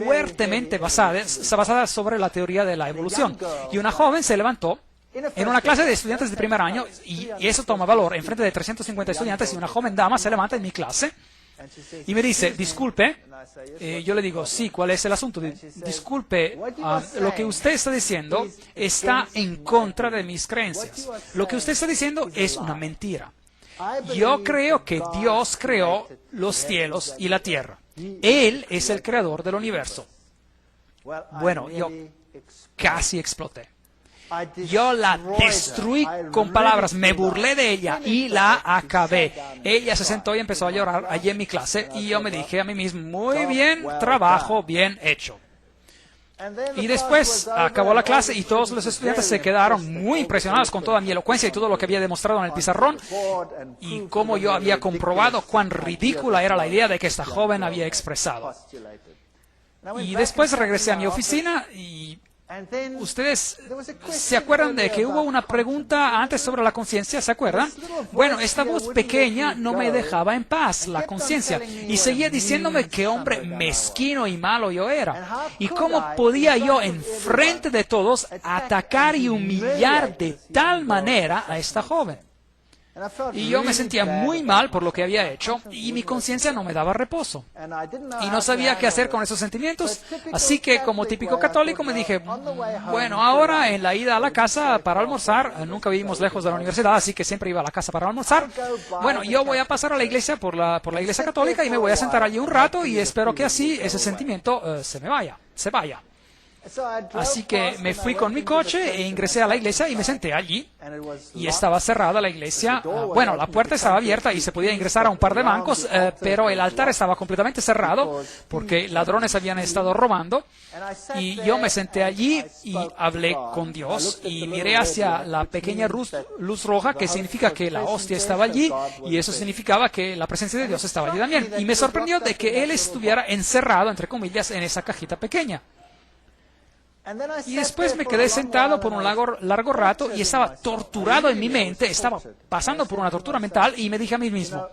fuertemente basada sobre la teoría de la evolución. Y una joven se levantó en una clase de estudiantes de primer año, y eso toma valor, en frente de 350 estudiantes, y una joven dama se levanta en mi clase y me dice, disculpe. Yo le digo, sí, ¿cuál es el asunto? Disculpe, lo que usted está diciendo está en contra de mis creencias. Lo que usted está diciendo es una mentira. Yo creo que Dios creó los cielos y la tierra. Él es el creador del universo. Bueno, yo casi exploté. Yo la destruí con palabras, me burlé de ella y la acabé. Ella se sentó y empezó a llorar allí en mi clase, y yo me dije a mí mismo, muy bien, trabajo bien hecho. Y después acabó la clase y todos los estudiantes se quedaron muy impresionados con toda mi elocuencia y todo lo que había demostrado en el pizarrón, y cómo yo había comprobado cuán ridícula era la idea de que esta joven había expresado. Y después regresé a mi oficina y... ¿Ustedes se acuerdan de que hubo una pregunta antes sobre la conciencia? ¿Se acuerdan? Bueno, esta voz pequeña no me dejaba en paz, la conciencia, y seguía diciéndome qué hombre mezquino y malo yo era. Y cómo podía yo, en frente de todos, atacar y humillar de tal manera a esta joven. Y yo me sentía muy mal por lo que había hecho, y mi conciencia no me daba reposo. Y no sabía qué hacer con esos sentimientos, así que como típico católico me dije, bueno, ahora en la ida a la casa para almorzar, nunca vivimos lejos de la universidad, así que siempre iba a la casa para almorzar. Bueno, yo voy a pasar a la iglesia por la iglesia católica y me voy a sentar allí un rato, y espero que así ese sentimiento se vaya. Así que me fui con mi coche e ingresé a la iglesia y me senté allí, y estaba cerrada la iglesia. Bueno, la puerta estaba abierta y se podía ingresar a un par de bancos, pero el altar estaba completamente cerrado porque ladrones habían estado robando. Y yo me senté allí y hablé con Dios y miré hacia la pequeña luz roja, que significa que la hostia estaba allí, y eso significaba que la presencia de Dios estaba allí también. Y me sorprendió de que Él estuviera encerrado, entre comillas, en esa cajita pequeña. Y después me quedé sentado por un largo rato y estaba torturado en mi mente, estaba pasando por una tortura mental, y me dije a mí mismo,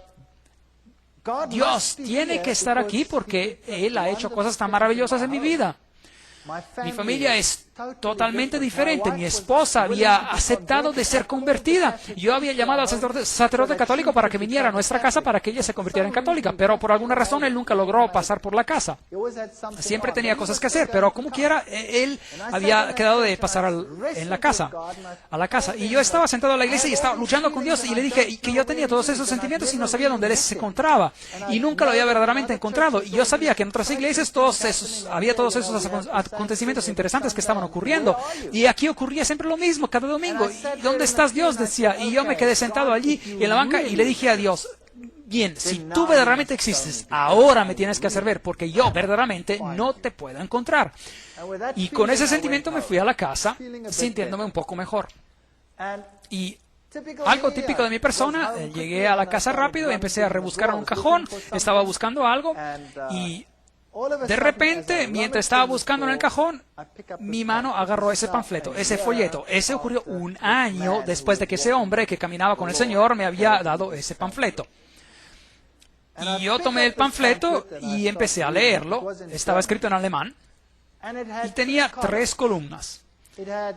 Dios tiene que estar aquí porque Él ha hecho cosas tan maravillosas en mi vida. Mi familia es totalmente diferente. Mi esposa había aceptado de ser convertida. Yo había llamado al sacerdote católico para que viniera a nuestra casa para que ella se convirtiera en católica, pero por alguna razón él nunca logró pasar por la casa. Siempre tenía cosas que hacer, pero como quiera, él había quedado de pasar a la casa. Y yo estaba sentado en la iglesia y estaba luchando con Dios y le dije que yo tenía todos esos sentimientos y no sabía dónde él se encontraba. Y nunca lo había verdaderamente encontrado. Y yo sabía que en otras iglesias había todos esos acontecimientos interesantes que estaban ocurriendo. Y aquí ocurría siempre lo mismo, cada domingo. ¿Y dónde estás, Dios?, decía. Y yo me quedé sentado allí en la banca y le dije a Dios: bien, si tú verdaderamente existes, ahora me tienes que hacer ver, porque yo verdaderamente no te puedo encontrar. Y con ese sentimiento me fui a la casa, sintiéndome un poco mejor. Y algo típico de mi persona, llegué a la casa rápido y empecé a rebuscar en un cajón, estaba buscando algo y de repente, mientras estaba buscando en el cajón, mi mano agarró ese panfleto, ese folleto. Ese ocurrió un año después de que ese hombre que caminaba con el Señor me había dado ese panfleto. Y yo tomé el panfleto y empecé a leerlo. Estaba escrito en alemán y tenía 3 columnas.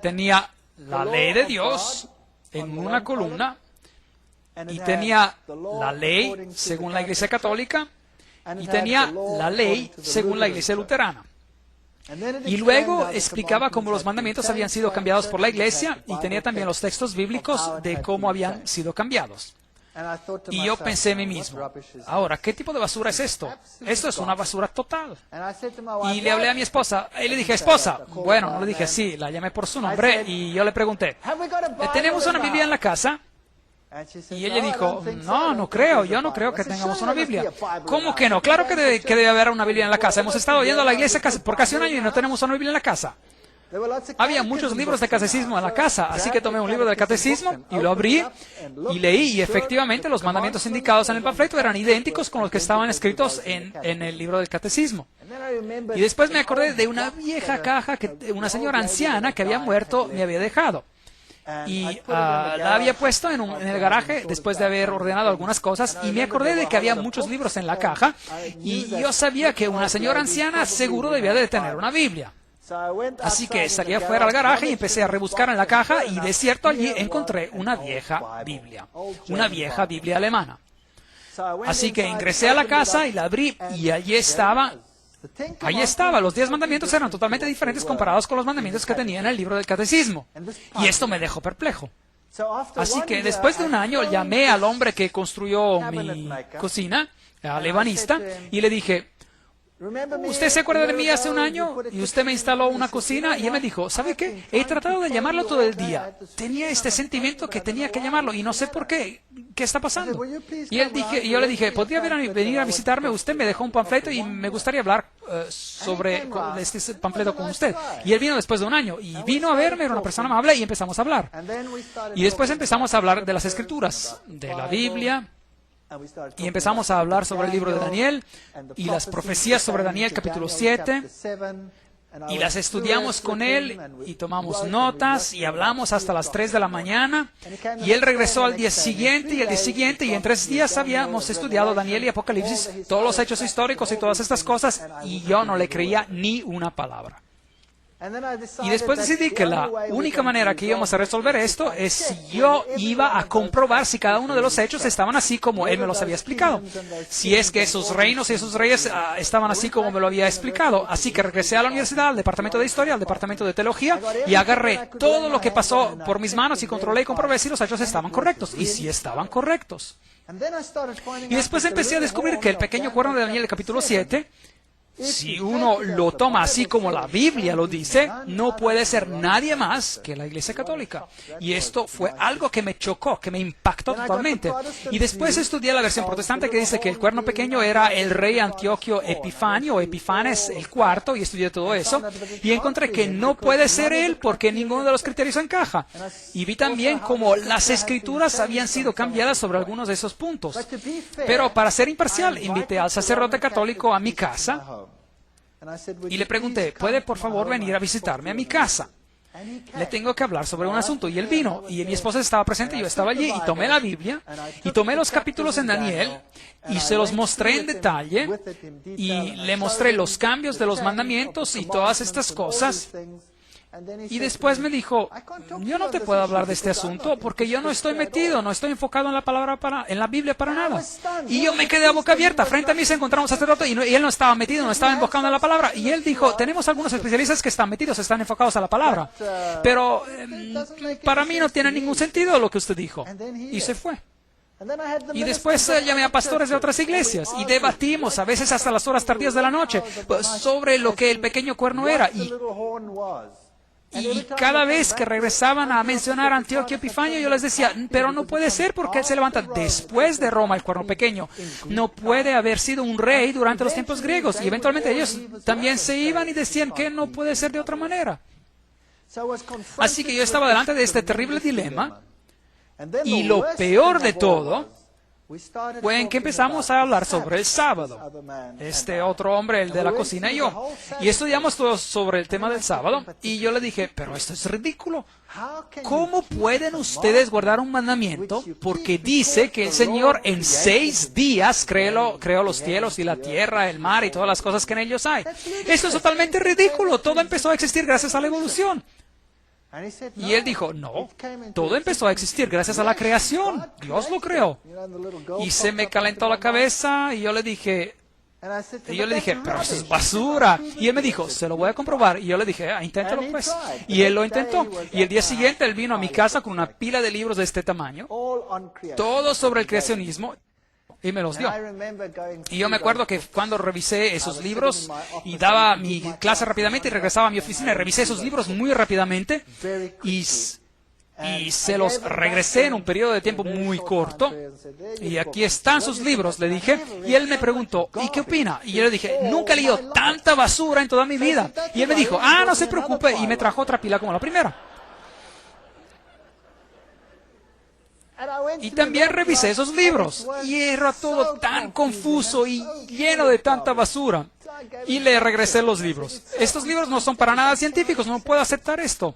Tenía la ley de Dios en una columna y tenía la ley según la Iglesia Católica y tenía la ley según la Iglesia Luterana. Y luego explicaba cómo los mandamientos habían sido cambiados por la Iglesia y tenía también los textos bíblicos de cómo habían sido cambiados. Y yo pensé en mí mismo, ahora, ¿qué tipo de basura es esto? Esto es una basura total. Y le hablé a mi esposa y le dije: esposa, bueno, no le dije así, la llamé por su nombre y yo le pregunté: ¿tenemos una Biblia en la casa? Y ella dijo: no creo, yo no creo que tengamos una Biblia. ¿Cómo que no? Claro que debe haber una Biblia en la casa. Hemos estado yendo a la iglesia por casi un año y no tenemos una Biblia en la casa. Había muchos libros de catecismo en la casa, así que tomé un libro de catecismo y lo abrí y leí, y efectivamente los mandamientos indicados en el panfleto eran idénticos con los que estaban escritos en el libro del catecismo. Y después me acordé de una vieja caja que una señora anciana que había muerto me había dejado. Y la había puesto en el garaje después de haber ordenado algunas cosas, y me acordé de que había muchos libros en la caja y yo sabía que una señora anciana seguro debía de tener una Biblia. Así que salí afuera al garaje y empecé a rebuscar en la caja, y de cierto allí encontré una vieja Biblia alemana. Así que ingresé a la casa y la abrí y allí estaba. Los 10 mandamientos eran totalmente diferentes comparados con los mandamientos que tenía en el libro del catecismo. Y esto me dejó perplejo. Así que después de un año llamé al hombre que construyó mi cocina, al ebanista, y le dije: ¿usted se acuerda de mí hace un año? Y usted me instaló una cocina. Y él me dijo: ¿sabe qué? He tratado de llamarlo todo el día. Tenía este sentimiento que tenía que llamarlo y no sé por qué. ¿Qué está pasando? Y yo le dije: ¿podría venir a visitarme? Usted me dejó un panfleto y me gustaría hablar sobre este panfleto con usted. Y él vino después de un año y vino a verme, era una persona amable, y empezamos a hablar. Y después empezamos a hablar de las Escrituras, de la Biblia. Y empezamos a hablar sobre el libro de Daniel y las profecías sobre Daniel capítulo 7, y las estudiamos con él y tomamos notas y hablamos hasta las 3 de la mañana, y él regresó al día siguiente y el día siguiente, y en 3 días habíamos estudiado Daniel y Apocalipsis, todos los hechos históricos y todas estas cosas, y yo no le creía ni una palabra. Y después decidí que la única manera que íbamos a resolver esto es si yo iba a comprobar si cada uno de los hechos estaban así como él me los había explicado. Si es que esos reinos y esos reyes estaban así como me lo había explicado. Así que regresé a la universidad, al departamento de historia, al departamento de teología, y agarré todo lo que pasó por mis manos y controlé y comprobé si los hechos estaban correctos. Y si estaban correctos. Y después empecé a descubrir que el pequeño cuerno de Daniel, el capítulo 7, si uno lo toma así como la Biblia lo dice, no puede ser nadie más que la Iglesia Católica. Y esto fue algo que me chocó, que me impactó totalmente. Y después estudié la versión protestante que dice que el cuerno pequeño era el rey Antioquio Epifanio o Epifanes el cuarto, y estudié todo eso. Y encontré que no puede ser él porque ninguno de los criterios encaja. Y vi también cómo las escrituras habían sido cambiadas sobre algunos de esos puntos. Pero para ser imparcial, invité al sacerdote católico a mi casa. Y le pregunté: ¿puede por favor venir a visitarme a mi casa? Le tengo que hablar sobre un asunto. Y él vino, y mi esposa estaba presente, yo estaba allí, y tomé la Biblia, y tomé los capítulos en Daniel, y se los mostré en detalle, y le mostré los cambios de los mandamientos y todas estas cosas. Y después me dijo, yo no te puedo hablar de este asunto porque yo no estoy metido, no estoy enfocado en la Biblia para nada. Y yo me quedé a boca abierta. Frente a mí se encontraba un sacerdote y él no estaba metido, no estaba enfocado en la palabra. Y él dijo, tenemos algunos especialistas que están metidos, están enfocados a la palabra. Pero para mí no tiene ningún sentido lo que usted dijo. Y se fue. Y después llamé a pastores de otras iglesias y debatimos, a veces hasta las horas tardías de la noche, sobre lo que el pequeño cuerno era. Y cada vez que regresaban a mencionar a Antioquio Epifanio, yo les decía, pero no puede ser porque él se levanta después de Roma, el cuerno pequeño. No puede haber sido un rey durante los tiempos griegos. Y eventualmente ellos también se iban y decían que no puede ser de otra manera. Así que yo estaba delante de este terrible dilema. Y lo peor de todo fue en que empezamos a hablar sobre el sábado. Este otro hombre, el de la cocina y yo. Y estudiamos todos sobre el tema del sábado. Y yo le dije, pero esto es ridículo. ¿Cómo pueden ustedes guardar un mandamiento? Porque dice que el Señor en 6 días creó los cielos y la tierra, el mar y todas las cosas que en ellos hay. Esto es totalmente ridículo. Todo empezó a existir gracias a la evolución. Y él dijo, no, todo empezó a existir gracias a la creación. Dios lo creó. Y se me calentó la cabeza y yo le dije, pero eso es basura. Y él me dijo, se lo voy a comprobar. Y yo le dije, inténtalo pues. Y él lo intentó. Y el día siguiente él vino a mi casa con una pila de libros de este tamaño, todos sobre el creacionismo. Y me los dio. Y yo me acuerdo que cuando revisé esos libros y daba mi clase rápidamente y regresaba a mi oficina y revisé esos libros muy rápidamente y se los regresé en un periodo de tiempo muy corto. Y aquí están sus libros, le dije. Y él me preguntó, ¿y qué opina? Y yo le dije, nunca he leído tanta basura en toda mi vida. Y él me dijo, no se preocupe. Y me trajo otra pila como la primera. Y también revisé esos libros y era todo tan confuso y lleno de tanta basura. Y le regresé los libros. Estos libros no son para nada científicos, no puedo aceptar esto.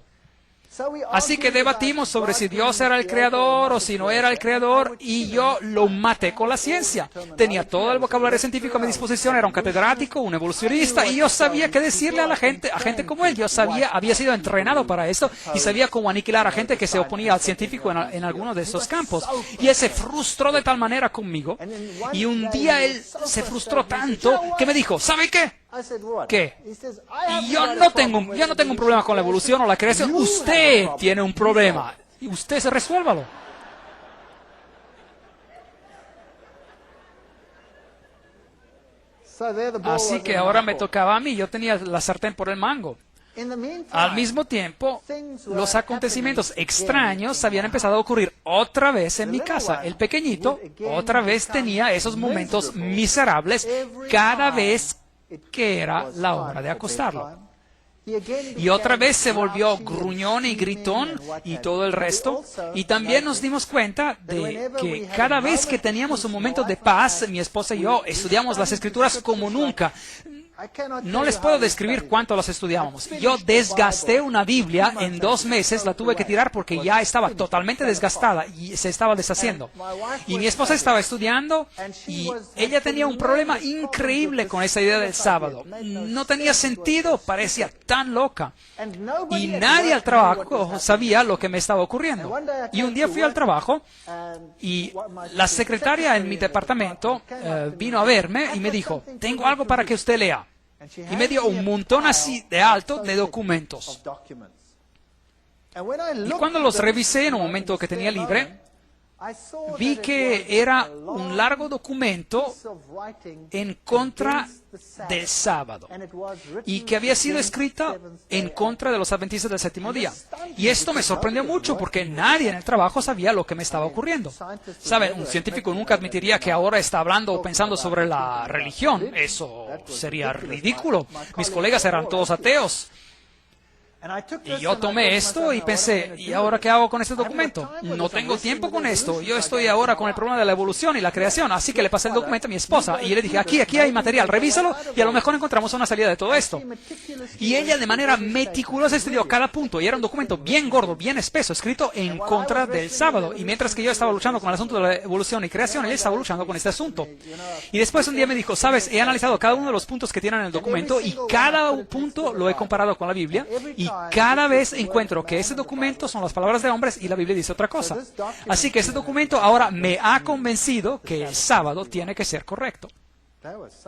Así que debatimos sobre si Dios era el creador o si no era el creador y yo lo maté con la ciencia. Tenía todo el vocabulario científico a mi disposición, era un catedrático, un evolucionista y yo sabía qué decirle a la gente, a gente como él. Yo había sido entrenado para esto y sabía cómo aniquilar a gente que se oponía al científico en algunos de esos campos. Y él se frustró de tal manera conmigo y un día él se frustró tanto que me dijo, ¿sabe qué? ¿Qué? Y yo no tengo un problema con la evolución o la creación. Usted tiene un problema. Y usted resuélvalo. Así que ahora me tocaba a mí. Yo tenía la sartén por el mango. Al mismo tiempo, los acontecimientos extraños habían empezado a ocurrir otra vez en mi casa. El pequeñito otra vez tenía esos momentos miserables cada vez que era la hora de acostarlo. Y otra vez se volvió gruñón y gritón y todo el resto. Y también nos dimos cuenta de que cada vez que teníamos un momento de paz, mi esposa y yo estudiamos las Escrituras como nunca. No les puedo describir cuánto las estudiábamos. Yo desgasté una Biblia en 2 meses, la tuve que tirar porque ya estaba totalmente desgastada y se estaba deshaciendo. Y mi esposa estaba estudiando y ella tenía un problema increíble con esa idea del sábado. No tenía sentido, parecía tan loca. Y nadie al trabajo sabía lo que me estaba ocurriendo. Y un día fui al trabajo y la secretaria en mi departamento vino a verme y me dijo, tengo algo para que usted lea. Y me dio un montón así de alto de documentos. Y cuando los revisé en un momento que tenía libre, vi que era un largo documento en contra del sábado y que había sido escrita en contra de los adventistas del séptimo día. Y esto me sorprendió mucho porque nadie en el trabajo sabía lo que me estaba ocurriendo. ¿Saben? Un científico nunca admitiría que ahora está hablando o pensando sobre la religión. Eso sería ridículo. Mis colegas eran todos ateos. Y yo tomé esto y pensé, ¿y ahora qué hago con este documento? No tengo tiempo con esto. Yo estoy ahora con el problema de la evolución y la creación. Así que le pasé el documento a mi esposa y le dije, aquí hay material, revísalo y a lo mejor encontramos una salida de todo esto. Y ella de manera meticulosa estudió cada punto y era un documento bien gordo, bien espeso, escrito en contra del sábado. Y mientras que yo estaba luchando con el asunto de la evolución y creación, ella estaba luchando con este asunto. Y después un día me dijo, sabes, he analizado cada uno de los puntos que tienen en el documento y cada punto lo he comparado con la Biblia y cada vez encuentro que ese documento son las palabras de hombres y la Biblia dice otra cosa. Así que ese documento ahora me ha convencido que el sábado tiene que ser correcto.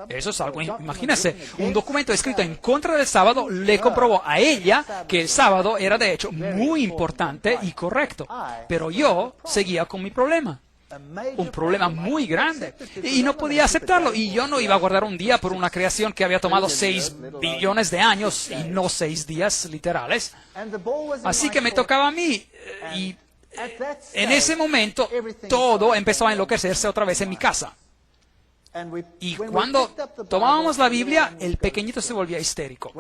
Eso es algo, imagínense, un documento escrito en contra del sábado le comprobó a ella que el sábado era de hecho muy importante y correcto. Pero yo seguía con mi problema. Un problema muy grande. Y no podía aceptarlo. Y yo no iba a guardar un día por una creación que había tomado 6 billones de años y no 6 días literales. Así que me tocaba a mí. Y en ese momento todo empezó a enloquecerse otra vez en mi casa. Y cuando tomábamos la Biblia, el pequeñito se volvía histérico.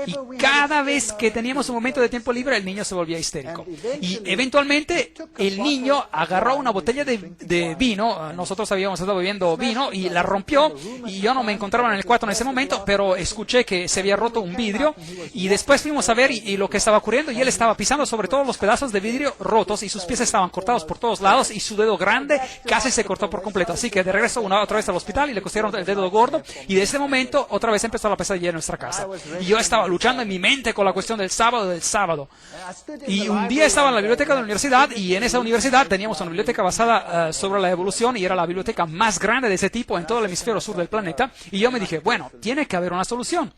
Y cada vez que teníamos un momento de tiempo libre, el niño se volvía histérico. Y eventualmente el niño agarró una botella de vino. Nosotros habíamos estado bebiendo vino y la rompió. Y yo no me encontraba en el cuarto en ese momento, pero escuché que se había roto un vidrio. Y después fuimos a ver y lo que estaba ocurriendo. Y él estaba pisando sobre todos los pedazos de vidrio rotos y sus pies estaban cortados por todos lados y su dedo grande casi se cortó por completo. Así que de regreso otra vez al hospital y le cosieron el dedo gordo y de ese momento otra vez empezó la pesadilla en nuestra casa. Y yo estaba luchando en mi mente con la cuestión del sábado. Y un día estaba en la biblioteca de la universidad y en esa universidad teníamos una biblioteca basada sobre la evolución y era la biblioteca más grande de ese tipo en todo el hemisferio sur del planeta. Y yo me dije, bueno, tiene que haber una solución.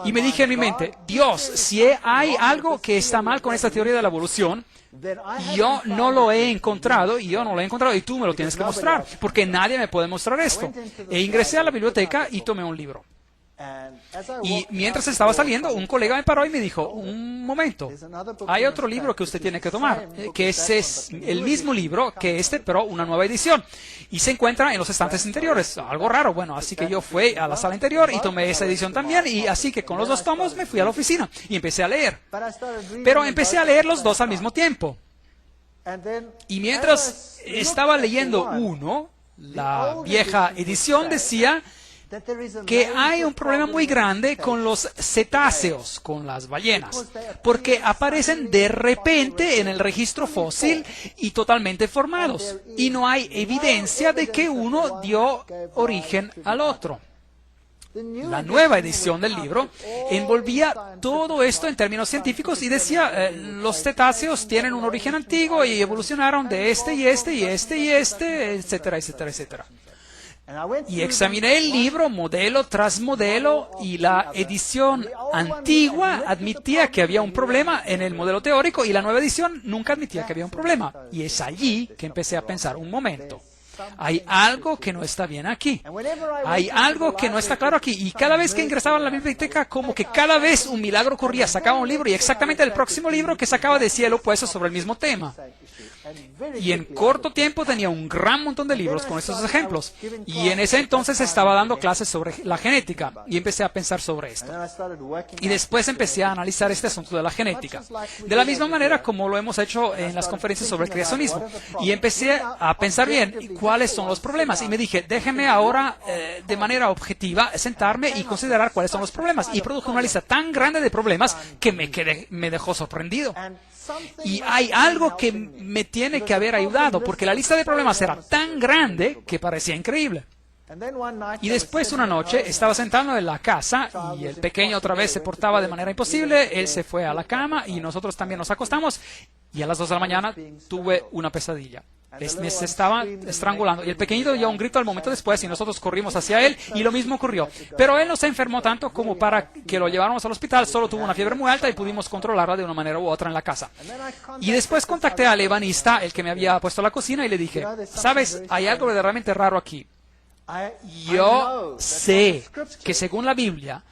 Y me dije en mi mente, Dios, si hay algo que está mal con esta teoría de la evolución, yo no lo he encontrado y tú me lo tienes que mostrar porque nadie me puede mostrar esto. E ingresé a la biblioteca y tomé un libro. Y mientras estaba saliendo, un colega me paró y me dijo, un momento, hay otro libro que usted tiene que tomar, que es el mismo libro que este, pero una nueva edición. Y se encuentra en los estantes interiores. Algo raro, bueno, así que yo fui a la sala interior y tomé esa edición también. Y así que con los dos tomos me fui a la oficina y empecé a leer. Pero empecé a leer los dos al mismo tiempo. Y mientras estaba leyendo uno, la vieja edición decía que hay un problema muy grande con los cetáceos, con las ballenas, porque aparecen de repente en el registro fósil y totalmente formados, y no hay evidencia de que uno dio origen al otro. La nueva edición del libro envolvía todo esto en términos científicos y decía, los cetáceos tienen un origen antiguo y evolucionaron de este y este y este y este, etcétera, etcétera, etcétera. Y examiné el libro modelo tras modelo y la edición antigua admitía que había un problema en el modelo teórico y la nueva edición nunca admitía que había un problema. Y es allí que empecé a pensar, un momento, hay algo que no está bien aquí. Hay algo que no está claro aquí. Y cada vez que ingresaba a la biblioteca, como que cada vez un milagro ocurría. Sacaba un libro y exactamente el próximo libro que sacaba decía lo opuesto sobre el mismo tema. Y en corto tiempo tenía un gran montón de libros con estos ejemplos. Y en ese entonces estaba dando clases sobre la genética y empecé a pensar sobre esto. Y después empecé a analizar este asunto de la genética. De la misma manera como lo hemos hecho en las conferencias sobre el creacionismo. Y empecé a pensar bien cuáles son los problemas. Y me dije, déjeme ahora de manera objetiva sentarme y considerar cuáles son los problemas. Y produjo una lista tan grande de problemas que me dejó sorprendido. Y hay algo que me tiene que haber ayudado, porque la lista de problemas era tan grande que parecía increíble. Y después una noche estaba sentado en la casa y el pequeño otra vez se portaba de manera imposible, él se fue a la cama y nosotros también nos acostamos y a las 2 de la mañana tuve una pesadilla. Se estaba estrangulando y el pequeñito dio un grito al momento después y nosotros corrimos hacia él y lo mismo ocurrió. Pero él no se enfermó tanto como para que lo lleváramos al hospital, solo tuvo una fiebre muy alta y pudimos controlarla de una manera u otra en la casa. Y después contacté al ebanista, el que me había puesto la cocina, y le dije, ¿sabes? Hay algo verdaderamente raro aquí. Yo sé que según la Biblia,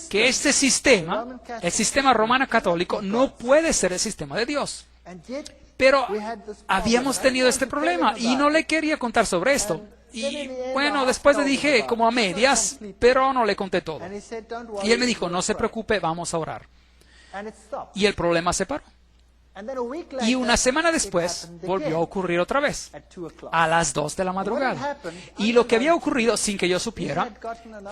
que este sistema, el sistema romano católico, no puede ser el sistema de Dios. Pero habíamos tenido este problema y no le quería contar sobre esto. Y bueno, después le dije como a medias, pero no le conté todo. Y él me dijo, no se preocupe, vamos a orar. Y el problema se paró. Y una semana después volvió a ocurrir otra vez, a las 2 de la madrugada. Y lo que había ocurrido sin que yo supiera,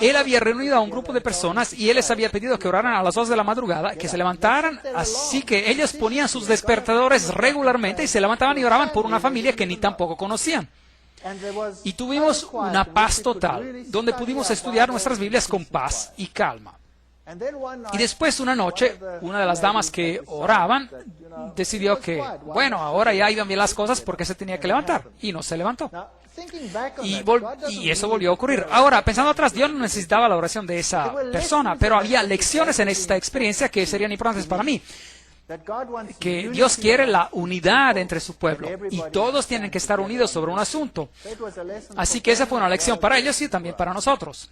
él había reunido a un grupo de personas y él les había pedido que oraran a las 2 de la madrugada, que se levantaran, así que ellos ponían sus despertadores regularmente y se levantaban y oraban por una familia que ni tampoco conocían. Y tuvimos una paz total, donde pudimos estudiar nuestras Biblias con paz y calma. Y después una noche, una de las damas que oraban decidió que, bueno, ahora ya iban bien las cosas porque se tenía que levantar. Y no se levantó. Y eso volvió a ocurrir. Ahora, pensando atrás, Dios no necesitaba la oración de esa persona, pero había lecciones en esta experiencia que serían importantes para mí. Que Dios quiere la unidad entre su pueblo y todos tienen que estar unidos sobre un asunto. Así que esa fue una lección para ellos y también para nosotros.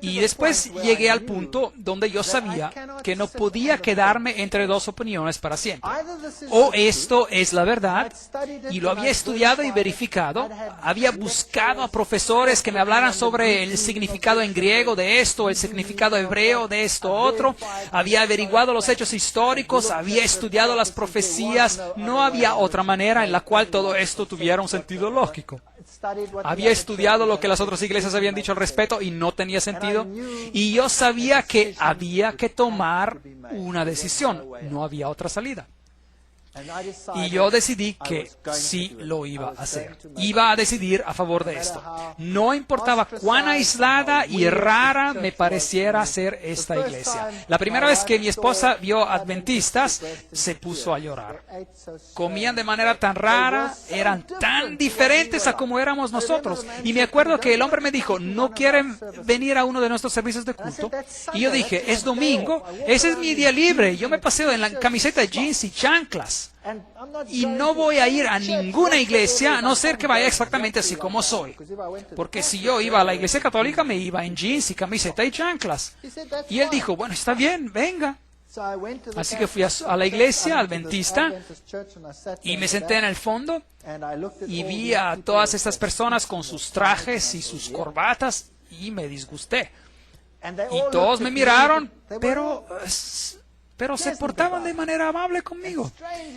Y después llegué al punto donde yo sabía que no podía quedarme entre dos opiniones para siempre. O esto es la verdad, y lo había estudiado y verificado, había buscado a profesores que me hablaran sobre el significado en griego de esto, el significado hebreo de esto otro, había averiguado los hechos históricos, había estudiado las profecías, no había otra manera en la cual todo esto tuviera un sentido lógico. Había estudiado lo que las otras iglesias habían dicho al respecto y no tenía sentido. Y yo sabía que había que tomar una decisión. No había otra salida. Y yo decidí que sí lo iba a hacer. Iba a decidir a favor de esto. No importaba cuán aislada y rara me pareciera ser esta iglesia. La primera vez que mi esposa vio adventistas, se puso a llorar. Comían de manera tan rara, eran tan diferentes a como éramos nosotros. Y me acuerdo que el hombre me dijo, ¿no quieren venir a uno de nuestros servicios de culto? Y yo dije, es domingo, ese es mi día libre. Yo me paseo en la camiseta de jeans y chanclas. Y no voy a ir a ninguna iglesia a no ser que vaya exactamente así como soy. Porque si yo iba a la iglesia católica, me iba en jeans y camiseta y chanclas. Y él dijo, bueno, está bien, venga. Así que fui a la iglesia adventista y me senté en el fondo y vi a todas estas personas con sus trajes y sus corbatas y me disgusté. Y todos me miraron, pero se portaban de manera amable conmigo.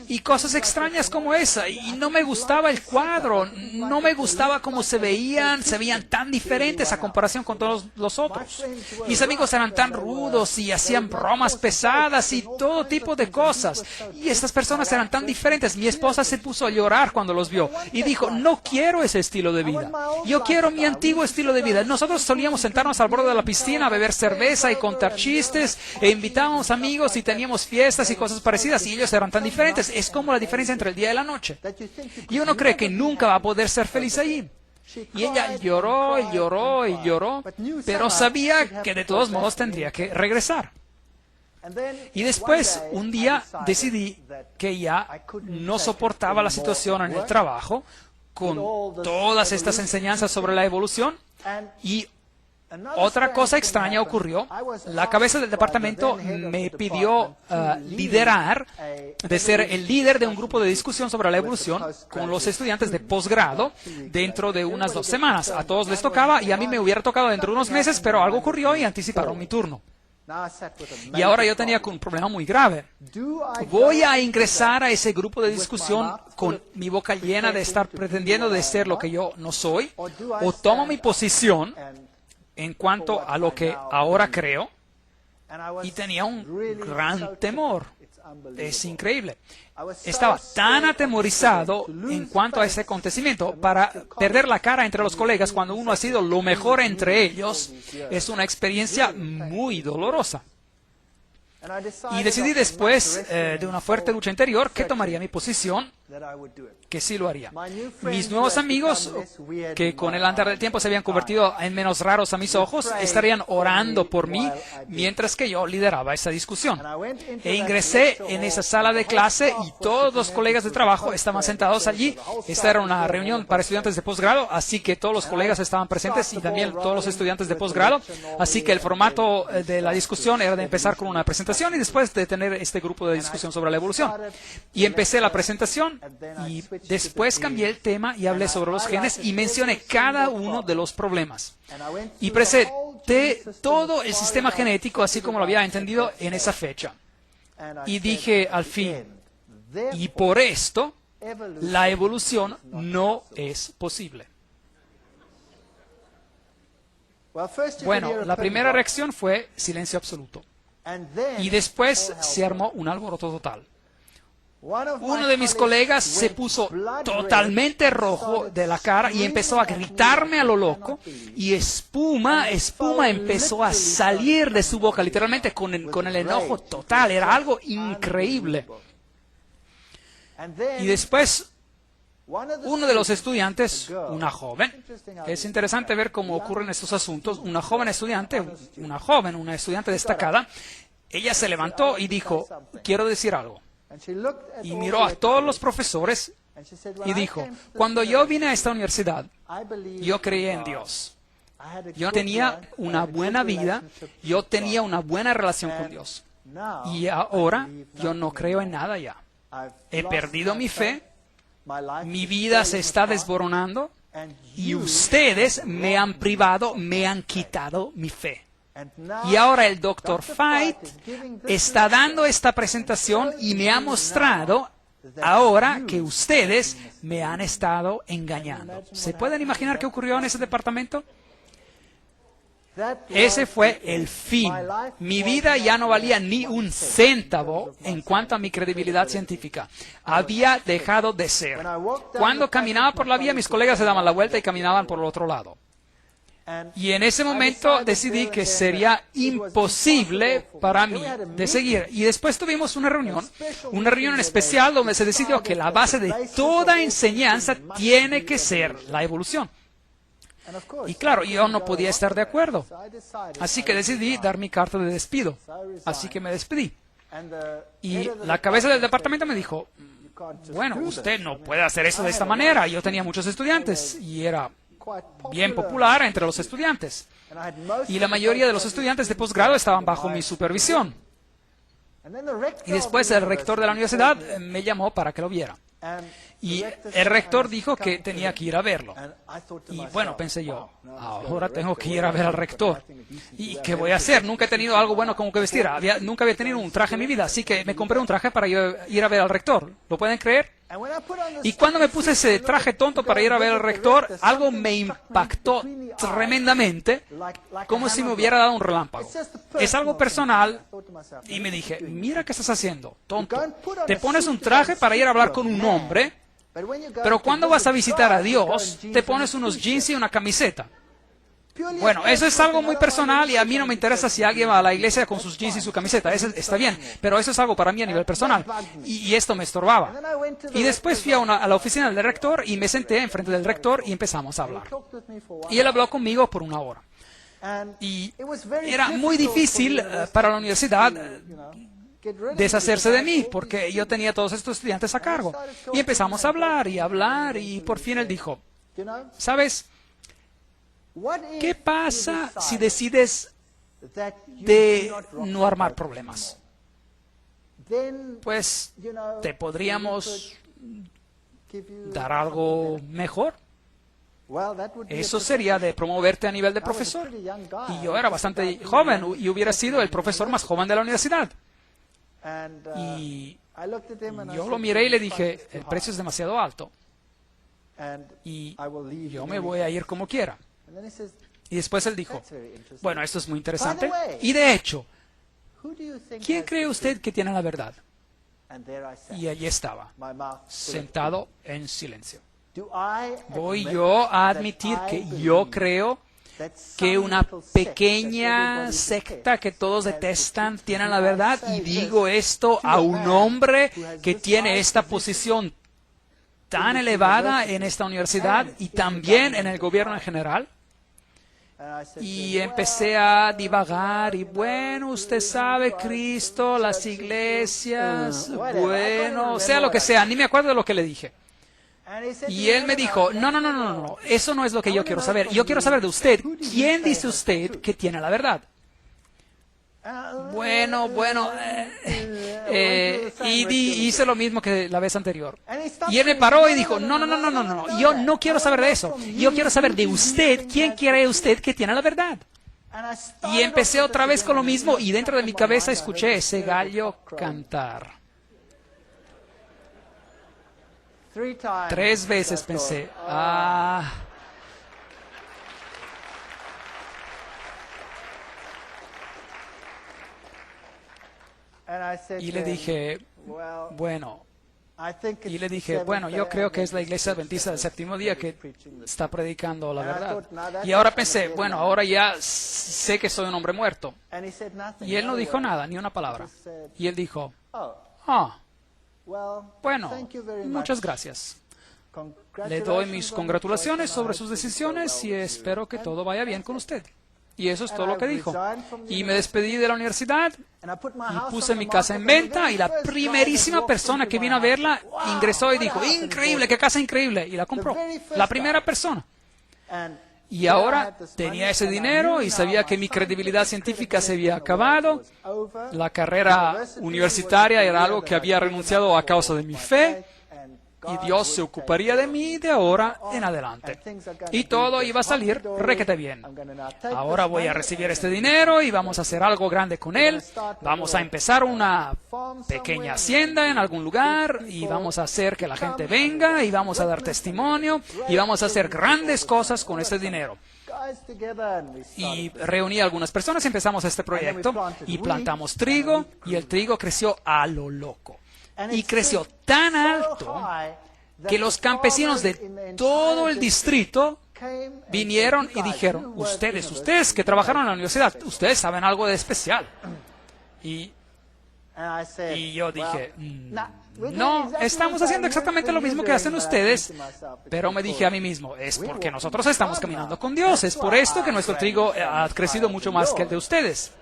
Y cosas extrañas como esa. Y no me gustaba el cuadro. No me gustaba cómo se veían tan diferentes a comparación con todos los otros. Mis amigos eran tan rudos y hacían bromas pesadas y todo tipo de cosas. Y estas personas eran tan diferentes. Mi esposa se puso a llorar cuando los vio. Y dijo, no quiero ese estilo de vida. Yo quiero mi antiguo estilo de vida. Nosotros solíamos sentarnos al borde de la piscina a beber cerveza y contar chistes. E invitábamos amigos y teníamos fiestas y cosas parecidas y ellos eran tan diferentes. Es como la diferencia entre el día y la noche. Y uno cree que nunca va a poder ser feliz allí. Y ella lloró y lloró y lloró, pero sabía que de todos modos tendría que regresar. Y después, un día, decidí que ya no soportaba la situación en el trabajo con todas estas enseñanzas sobre la evolución y otra cosa extraña ocurrió. La cabeza del departamento me pidió liderar, de ser el líder de un grupo de discusión sobre la evolución con los estudiantes de posgrado dentro de unas 2 semanas. A todos les tocaba y a mí me hubiera tocado dentro de unos meses, pero algo ocurrió y anticiparon mi turno. Y ahora yo tenía un problema muy grave. ¿Voy a ingresar a ese grupo de discusión con mi boca llena de estar pretendiendo de ser lo que yo no soy? ¿O tomo mi posición en cuanto a lo que ahora creo? Y tenía un gran temor. Es increíble. Estaba tan atemorizado en cuanto a ese acontecimiento para perder la cara entre los colegas cuando uno ha sido lo mejor entre ellos. Es una experiencia muy dolorosa. Y decidí después de una fuerte lucha interior que tomaría mi posición, que sí lo haría. Mis nuevos amigos, que con el andar del tiempo se habían convertido en menos raros a mis ojos, estarían orando por mí mientras que yo lideraba esa discusión. E ingresé en esa sala de clase y todos los colegas de trabajo estaban sentados allí. Esta era una reunión para estudiantes de posgrado, así que todos los colegas estaban presentes y también todos los estudiantes de posgrado. Así que el formato de la discusión era de empezar con una presentación y después de tener este grupo de discusión sobre la evolución. Y empecé la presentación y después cambié el tema y hablé sobre los genes y mencioné cada uno de los problemas. Y presenté todo el sistema genético así como lo había entendido en esa fecha. Y dije al fin, y por esto, la evolución no es posible. Bueno, la primera reacción fue silencio absoluto. Y después se armó un alboroto total. Uno de mis colegas se puso totalmente rojo de la cara y empezó a gritarme a lo loco, y espuma empezó a salir de su boca, literalmente con el enojo total. Era algo increíble. Y después, uno de los estudiantes, una joven, es interesante ver cómo ocurren estos asuntos, una estudiante destacada, ella se levantó y dijo, quiero decir algo. Y miró a todos los profesores y dijo, cuando yo vine a esta universidad, yo creí en Dios. Yo tenía una buena vida, yo tenía una buena relación con Dios. Y ahora yo no creo en nada ya. He perdido mi fe, mi vida se está desboronando y ustedes me han privado, me han quitado mi fe. Y ahora el Dr. Feit está dando esta presentación y me ha mostrado ahora que ustedes me han estado engañando. ¿Se pueden imaginar qué ocurrió en ese departamento? Ese fue el fin. Mi vida ya no valía ni un céntavo en cuanto a mi credibilidad científica. Había dejado de ser. Cuando caminaba por la vía, mis colegas se daban la vuelta y caminaban por el otro lado. Y en ese momento decidí que sería imposible para mí de seguir. Y después tuvimos una reunión especial donde se decidió que la base de toda enseñanza tiene que ser la evolución. Y claro, yo no podía estar de acuerdo. Así que decidí dar mi carta de despido. Así que me despedí. Y la cabeza del departamento me dijo, bueno, usted no puede hacer eso de esta manera. Yo tenía muchos estudiantes y era bien popular entre los estudiantes. Y la mayoría de los estudiantes de posgrado estaban bajo mi supervisión. Y después el rector de la universidad me llamó para que lo viera. Y el rector dijo que tenía que ir a verlo. Y bueno, pensé yo, ahora tengo que ir a ver al rector. ¿Y qué voy a hacer? Nunca he tenido algo bueno como que vestir. Nunca había tenido un traje en mi vida, así que me compré un traje para ir a ver al rector. ¿Lo pueden creer? Y cuando me puse ese traje tonto para ir a ver al rector, algo me impactó tremendamente, como si me hubiera dado un relámpago. Es algo personal, y me dije, mira qué estás haciendo, tonto. Te pones un traje para ir a hablar con un hombre, pero cuando vas a visitar a Dios, te pones unos jeans y una camiseta. Bueno, eso es algo muy personal y a mí no me interesa si alguien va a la iglesia con sus jeans y su camiseta. Eso está bien, pero eso es algo para mí a nivel personal. Y esto me estorbaba. Y después fui a la oficina del rector y me senté enfrente del rector y empezamos a hablar. Y él habló conmigo por 1 hora. Y era muy difícil para la universidad deshacerse de mí, porque yo tenía todos estos estudiantes a cargo. Y empezamos a hablar y por fin él dijo, ¿sabes? ¿Qué pasa si decides de no armar problemas? Pues te podríamos dar algo mejor. Eso sería de promoverte a nivel de profesor. Y yo era bastante joven y hubiera sido el profesor más joven de la universidad. Y yo lo miré y le dije, el precio es demasiado alto. Y yo me voy a ir como quiera. Y después él dijo, bueno, esto es muy interesante. Y de hecho, ¿quién cree usted que tiene la verdad? Y allí estaba, sentado en silencio. ¿Voy yo a admitir que yo creo que una pequeña secta que todos detestan tiene la verdad? Y digo esto a un hombre que tiene esta posición tan elevada en esta universidad y también en el gobierno en general. Y empecé a divagar y bueno, usted sabe, Cristo, las iglesias, bueno, sea lo que sea, ni me acuerdo de lo que le dije. Y él me dijo, no, eso no es lo que yo quiero saber. Yo quiero saber de usted, ¿quién dice usted que tiene la verdad? Bueno, hice lo mismo que la vez anterior. Y él me paró y dijo, no, yo no quiero saber de eso. Yo quiero saber de usted, ¿quién cree usted que tiene la verdad? Y empecé otra vez con lo mismo y dentro de mi cabeza escuché ese gallo cantar. 3 veces pensé, Y le dije, bueno, Y le dije, bueno, yo creo que es la Iglesia Adventista del Séptimo Día que está predicando la verdad. Y ahora pensé, bueno, ahora ya sé que soy un hombre muerto. Y él no dijo nada, ni una palabra. Y él dijo, bueno, muchas gracias. Le doy mis congratulaciones sobre sus decisiones y espero que todo vaya bien con usted. Y eso es todo lo que dijo. Y me despedí de la universidad y puse mi casa en venta y la primerísima persona que vino a verla ingresó y dijo, increíble, qué casa increíble. Y la compró. La primera persona. Y ahora tenía ese dinero y sabía que mi credibilidad científica se había acabado. La carrera universitaria era algo que había renunciado a causa de mi fe. Y Dios se ocuparía de mí de ahora en adelante. Y todo iba a salir requete bien. Ahora voy a recibir este dinero y vamos a hacer algo grande con él. Vamos a empezar una pequeña hacienda en algún lugar y vamos a hacer que la gente venga y vamos a dar testimonio y vamos a hacer grandes cosas con este dinero. Y reuní a algunas personas y empezamos este proyecto y plantamos trigo y el trigo creció a lo loco. Y creció tan alto que los campesinos de todo el distrito vinieron y dijeron, ustedes que trabajaron en la universidad, ustedes saben algo de especial. Y yo dije, no, estamos haciendo exactamente lo mismo que hacen ustedes, pero me dije a mí mismo, es porque nosotros estamos caminando con Dios, es por esto que nuestro trigo ha crecido mucho más que el de ustedes.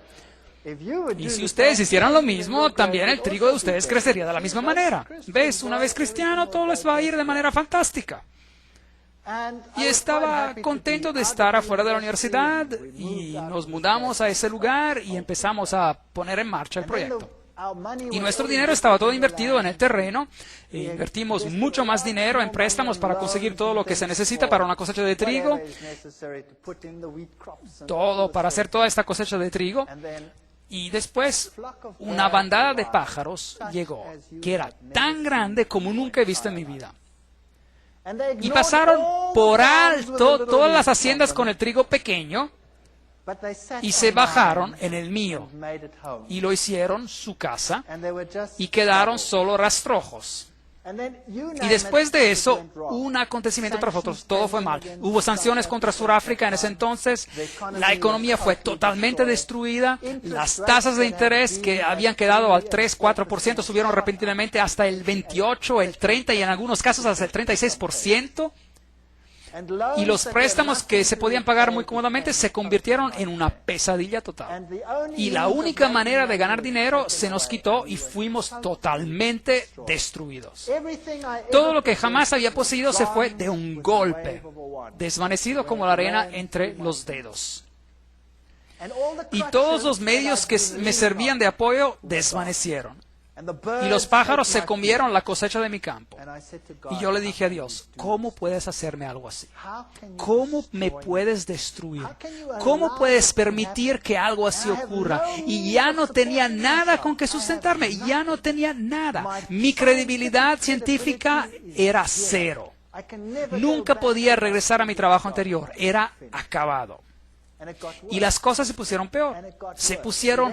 Y si ustedes hicieran lo mismo, también el trigo de ustedes crecería de la misma manera. ¿Ves? Una vez cristiano, todo les va a ir de manera fantástica. Y estaba contento de estar afuera de la universidad y nos mudamos a ese lugar y empezamos a poner en marcha el proyecto. Y nuestro dinero estaba todo invertido en el terreno. Invertimos mucho más dinero en préstamos para conseguir todo lo que se necesita para una cosecha de trigo. Todo para hacer toda esta cosecha de trigo. Y después una bandada de pájaros llegó, que era tan grande como nunca he visto en mi vida. Y pasaron por alto todas las haciendas con el trigo pequeño y se bajaron en el mío. Y lo hicieron su casa y quedaron solo rastrojos. Y después de eso, un acontecimiento tras otro, todo fue mal. Hubo sanciones contra Sudáfrica en ese entonces, la economía fue totalmente destruida, las tasas de interés que habían quedado al 3-4% subieron repentinamente hasta el 28%, el 30% y en algunos casos hasta el 36%. Y los préstamos que se podían pagar muy cómodamente se convirtieron en una pesadilla total. Y la única manera de ganar dinero se nos quitó y fuimos totalmente destruidos. Todo lo que jamás había poseído se fue de un golpe, desvanecido como la arena entre los dedos. Y todos los medios que me servían de apoyo desvanecieron. Y los pájaros se comieron la cosecha de mi campo. Y yo le dije a Dios, ¿cómo puedes hacerme algo así? ¿Cómo me puedes destruir? ¿Cómo puedes permitir que algo así ocurra? Y ya no tenía nada con que sustentarme, ya no tenía nada. Mi credibilidad científica era cero. Nunca podía regresar a mi trabajo anterior, era acabado. Y las cosas se pusieron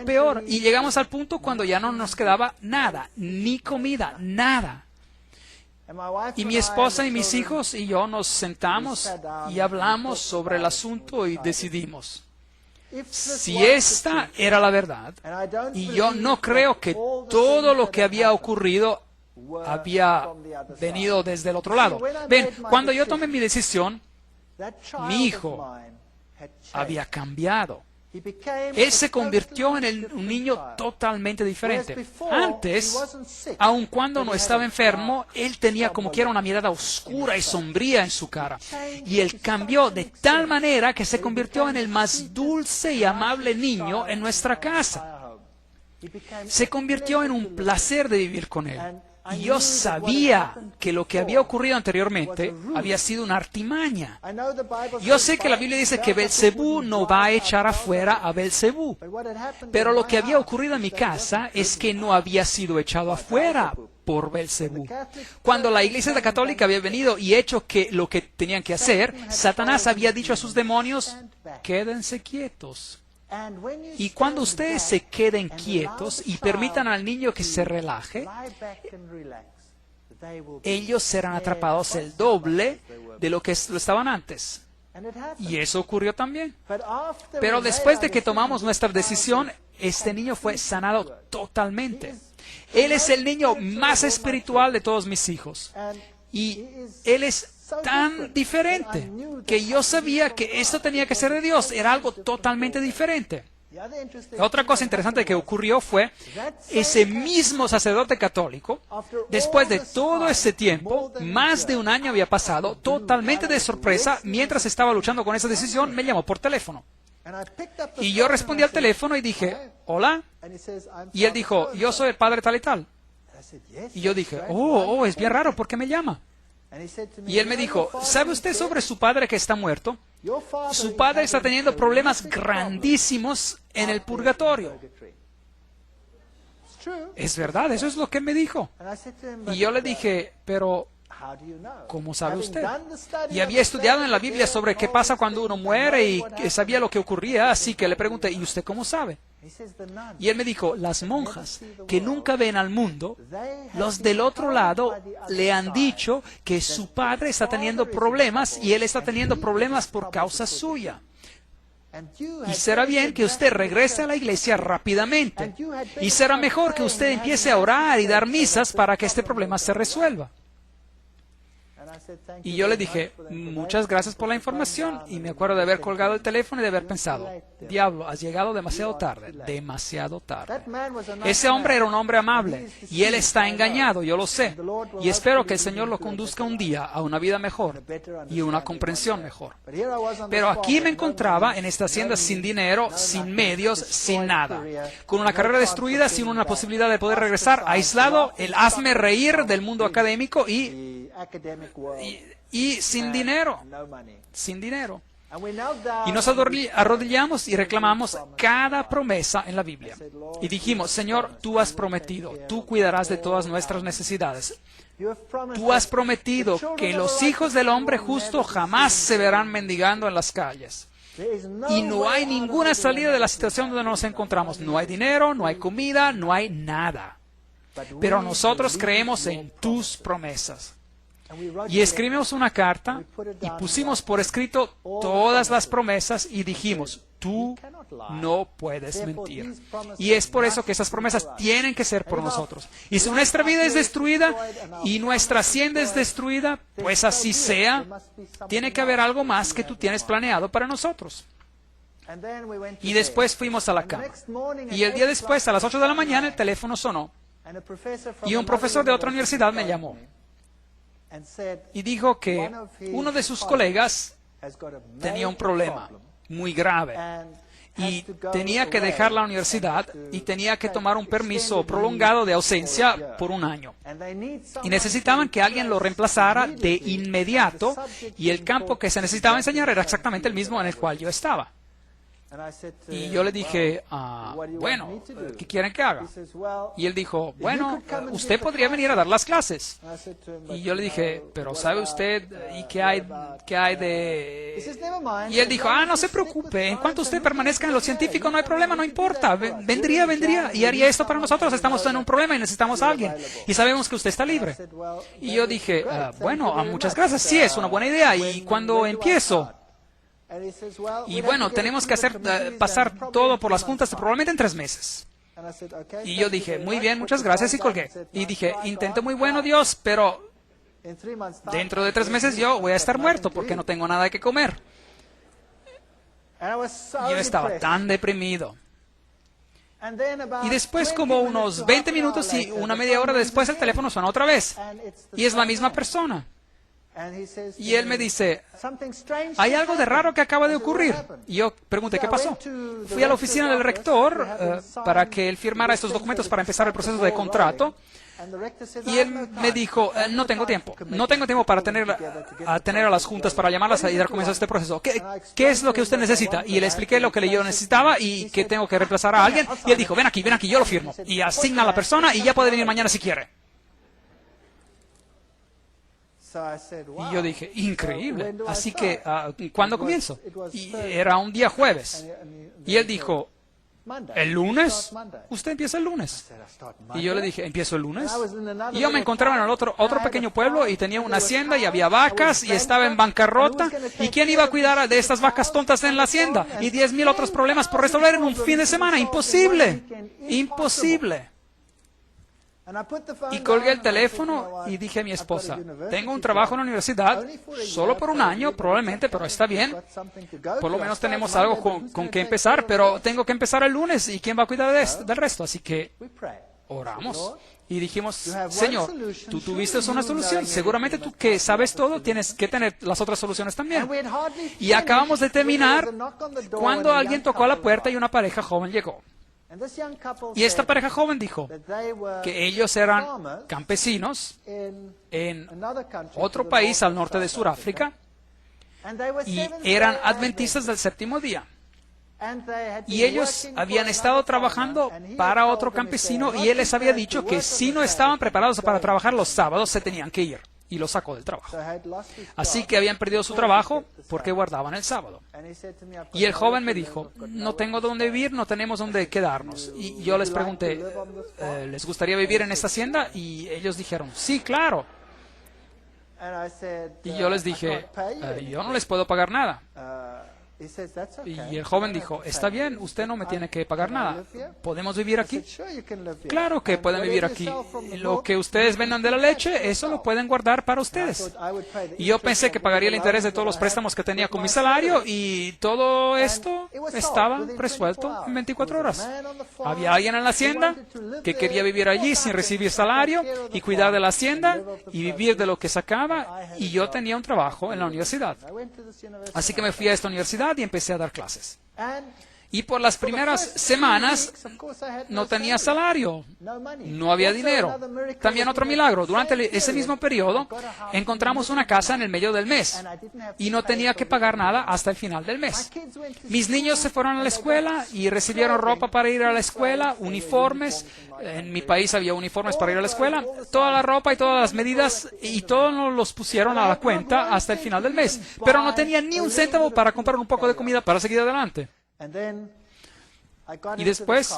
peor, y llegamos al punto cuando ya no nos quedaba nada, ni comida, nada. Y mi esposa y mis hijos y yo nos sentamos y hablamos sobre el asunto y decidimos, si esta era la verdad, y yo no creo que todo lo que había ocurrido había venido desde el otro lado. Ven, cuando yo tomé mi decisión, mi hijo había cambiado. Él se convirtió en un niño totalmente diferente. Antes, aun cuando no estaba enfermo, él tenía como quiera una mirada oscura y sombría en su cara. Y él cambió de tal manera que se convirtió en el más dulce y amable niño en nuestra casa. Se convirtió en un placer de vivir con él. Y yo sabía que lo que había ocurrido anteriormente había sido una artimaña. Yo sé que la Biblia dice que Belcebú no va a echar afuera a Belcebú. Pero lo que había ocurrido en mi casa es que no había sido echado afuera por Belcebú. Cuando la Iglesia Católica había venido y hecho lo que tenían que hacer, Satanás había dicho a sus demonios, quédense quietos. Y cuando ustedes se queden quietos y permitan al niño que se relaje, ellos serán atrapados el doble de lo que lo estaban antes. Y eso ocurrió también. Pero después de que tomamos nuestra decisión, este niño fue sanado totalmente. Él es el niño más espiritual de todos mis hijos. Y él es tan diferente que yo sabía que esto tenía que ser de Dios. Era algo totalmente diferente. Otra cosa interesante que ocurrió fue ese mismo sacerdote católico, después de todo ese tiempo, más de un año había pasado, totalmente de sorpresa, mientras estaba luchando con esa decisión, me llamó por teléfono. Y yo respondí al teléfono y dije, hola. Y él dijo, yo soy el padre tal y tal. Y yo dije, oh, es bien raro, ¿por qué me llama? Y él me dijo, ¿sabe usted sobre su padre que está muerto? Su padre está teniendo problemas grandísimos en el purgatorio. Es verdad, eso es lo que él me dijo. Y yo le dije, pero ¿cómo sabe usted? Y había estudiado en la Biblia sobre qué pasa cuando uno muere y que sabía lo que ocurría, así que le pregunté, ¿y usted cómo sabe? Y él me dijo, las monjas que nunca ven al mundo, los del otro lado le han dicho que su padre está teniendo problemas y él está teniendo problemas por causa suya. Y será bien que usted regrese a la iglesia rápidamente. Y será mejor que usted empiece a orar y dar misas para que este problema se resuelva. Y yo le dije, muchas gracias por la información. Y me acuerdo de haber colgado el teléfono y de haber pensado, diablo, has llegado demasiado tarde, demasiado tarde. Ese hombre era un hombre amable y él está engañado, yo lo sé. Y espero que el Señor lo conduzca un día a una vida mejor y una comprensión mejor. Pero aquí me encontraba en esta hacienda sin dinero, sin medios, sin nada. Con una carrera destruida, sin una posibilidad de poder regresar, aislado, el hazme reír del mundo académico y sin dinero, sin dinero. Y nos arrodillamos y reclamamos cada promesa en la Biblia. Y dijimos, Señor, tú has prometido, tú cuidarás de todas nuestras necesidades. Tú has prometido que los hijos del hombre justo jamás se verán mendigando en las calles. Y no hay ninguna salida de la situación donde nos encontramos. No hay dinero, no hay comida, no hay nada. Pero nosotros creemos en tus promesas. Y escribimos una carta y pusimos por escrito todas las promesas y dijimos, tú no puedes mentir. Y es por eso que esas promesas tienen que ser por nosotros. Y si nuestra vida es destruida y nuestra hacienda es destruida, pues así sea, tiene que haber algo más que tú tienes planeado para nosotros. Y después fuimos a la cama. Y el día después, a las 8 de la mañana, el teléfono sonó. Y un profesor de otra universidad me llamó. Y dijo que uno de sus colegas tenía un problema muy grave y tenía que dejar la universidad y tenía que tomar un permiso prolongado de ausencia por un año. Y necesitaban que alguien lo reemplazara de inmediato y el campo que se necesitaba enseñar era exactamente el mismo en el cual yo estaba. Y yo le dije, bueno, ¿qué quieren que haga? Y él dijo, bueno, usted podría venir a dar las clases. Y yo le dije, pero ¿sabe usted y qué hay de...? Y él dijo, no se preocupe, en cuanto usted permanezca en lo científico no hay problema, no importa, vendría y haría esto para nosotros, estamos en un problema y necesitamos a alguien. Y sabemos que usted está libre. Y yo dije, bueno, muchas gracias, sí, es una buena idea. ¿Y cuándo empiezo? Y bueno, tenemos que pasar todo por las juntas probablemente en 3 meses. Y yo dije, muy bien, muchas gracias y colgué. Y dije, intento muy bueno Dios, pero dentro de 3 meses yo voy a estar muerto porque no tengo nada que comer. Yo estaba tan deprimido. Y después, como unos 20 minutos y una media hora después, el teléfono suena otra vez. Y es la misma persona. Y él me dice, hay algo de raro que acaba de ocurrir. Y yo pregunté, ¿qué pasó? Fui a la oficina del rector para que él firmara estos documentos para empezar el proceso de contrato. Y él me dijo, no tengo tiempo. No tengo tiempo para tener a las juntas, para llamarlas y dar comienzo a este proceso. ¿Qué es lo que usted necesita? Y le expliqué lo que yo necesitaba y que tengo que reemplazar a alguien. Y él dijo, ven aquí, yo lo firmo. Y asigna a la persona y ya puede venir mañana si quiere. Y yo dije, increíble. Así que, ¿cuándo comienzo? Y era un día jueves. Y él dijo, ¿El lunes? Usted empieza el lunes. Y yo le dije, ¿empiezo el lunes? Y yo me encontraba en el otro pequeño pueblo y tenía una hacienda y había vacas y estaba en bancarrota. ¿Y quién iba a cuidar de estas vacas tontas en la hacienda? Y 10,000 otros problemas por resolver en un fin de semana. Imposible. Imposible. Y colgué el teléfono y dije a mi esposa, tengo un trabajo en la universidad, solo por un año probablemente, pero está bien. Por lo menos tenemos algo con que empezar, pero tengo que empezar el lunes y ¿quién va a cuidar del resto? Así que oramos y dijimos, Señor, tú tuviste una solución. Seguramente tú que sabes todo, tienes que tener las otras soluciones también. Y acabamos de terminar cuando alguien tocó a la puerta y una pareja joven llegó. Y esta pareja joven dijo que ellos eran campesinos en otro país al norte de Sudáfrica y eran adventistas del séptimo día. Y ellos habían estado trabajando para otro campesino y él les había dicho que si no estaban preparados para trabajar los sábados se tenían que ir. Y lo sacó del trabajo. Así que habían perdido su trabajo porque guardaban el sábado. Y el joven me dijo, no tengo dónde vivir, no tenemos dónde quedarnos. Y yo les pregunté, ¿les gustaría vivir en esta hacienda? Y ellos dijeron, sí, claro. Y yo les dije, yo no les puedo pagar nada. Y el joven dijo, está bien, usted no me tiene que pagar nada. ¿Podemos vivir aquí? Claro que pueden vivir aquí. Lo que ustedes vendan de la leche, eso lo pueden guardar para ustedes. Y yo pensé que pagaría el interés de todos los préstamos que tenía con mi salario y todo esto estaba resuelto en 24 horas. Había alguien en la hacienda que quería vivir allí sin recibir salario y cuidar de la hacienda y vivir de lo que sacaba, y yo tenía un trabajo en la universidad. Así que me fui a esta universidad y empecé a dar clases. Y por las primeras semanas no tenía salario, no había dinero. También otro milagro, durante ese mismo periodo encontramos una casa en el medio del mes y no tenía que pagar nada hasta el final del mes. Mis niños se fueron a la escuela y recibieron ropa para ir a la escuela, uniformes. En mi país había uniformes para ir a la escuela. Toda la ropa y todas las medidas y todos nos los pusieron a la cuenta hasta el final del mes. Pero no tenía ni un céntavo para comprar un poco de comida para seguir adelante. Y después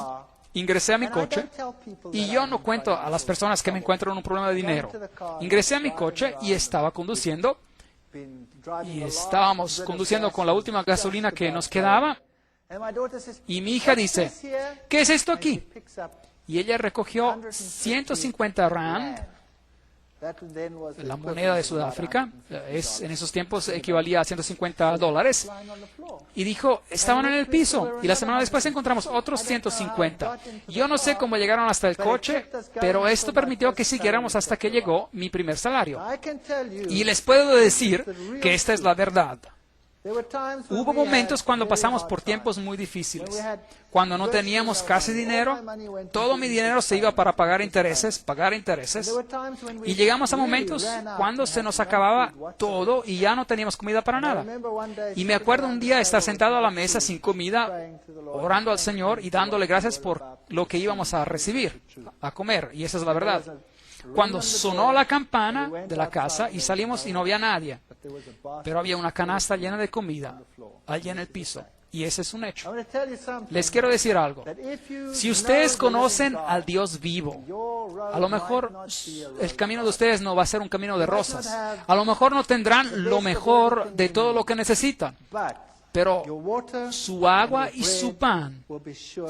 ingresé a mi coche, y yo no cuento a las personas que me encuentro en un problema de dinero. Ingresé a mi coche y estaba conduciendo, y estábamos conduciendo con la última gasolina que nos quedaba, y mi hija dice, ¿qué es esto aquí? Y ella recogió 150 rand, la moneda de Sudáfrica, en esos tiempos equivalía a $150, y dijo, estaban en el piso, y la semana después encontramos otros 150. Yo no sé cómo llegaron hasta el coche, pero esto permitió que siguiéramos hasta que llegó mi primer salario. Y les puedo decir que esta es la verdad. Hubo momentos cuando pasamos por tiempos muy difíciles, cuando no teníamos casi dinero, todo mi dinero se iba para pagar intereses, y llegamos a momentos cuando se nos acababa todo y ya no teníamos comida para nada. Y me acuerdo un día estar sentado a la mesa sin comida, orando al Señor y dándole gracias por lo que íbamos a recibir, a comer, y esa es la verdad. Cuando sonó la campana de la casa y salimos y no había nadie, pero había una canasta llena de comida allí en el piso, y ese es un hecho. Les quiero decir algo. Si ustedes conocen al Dios vivo, a lo mejor el camino de ustedes no va a ser un camino de rosas. A lo mejor no tendrán lo mejor de todo lo que necesitan, pero su agua y su pan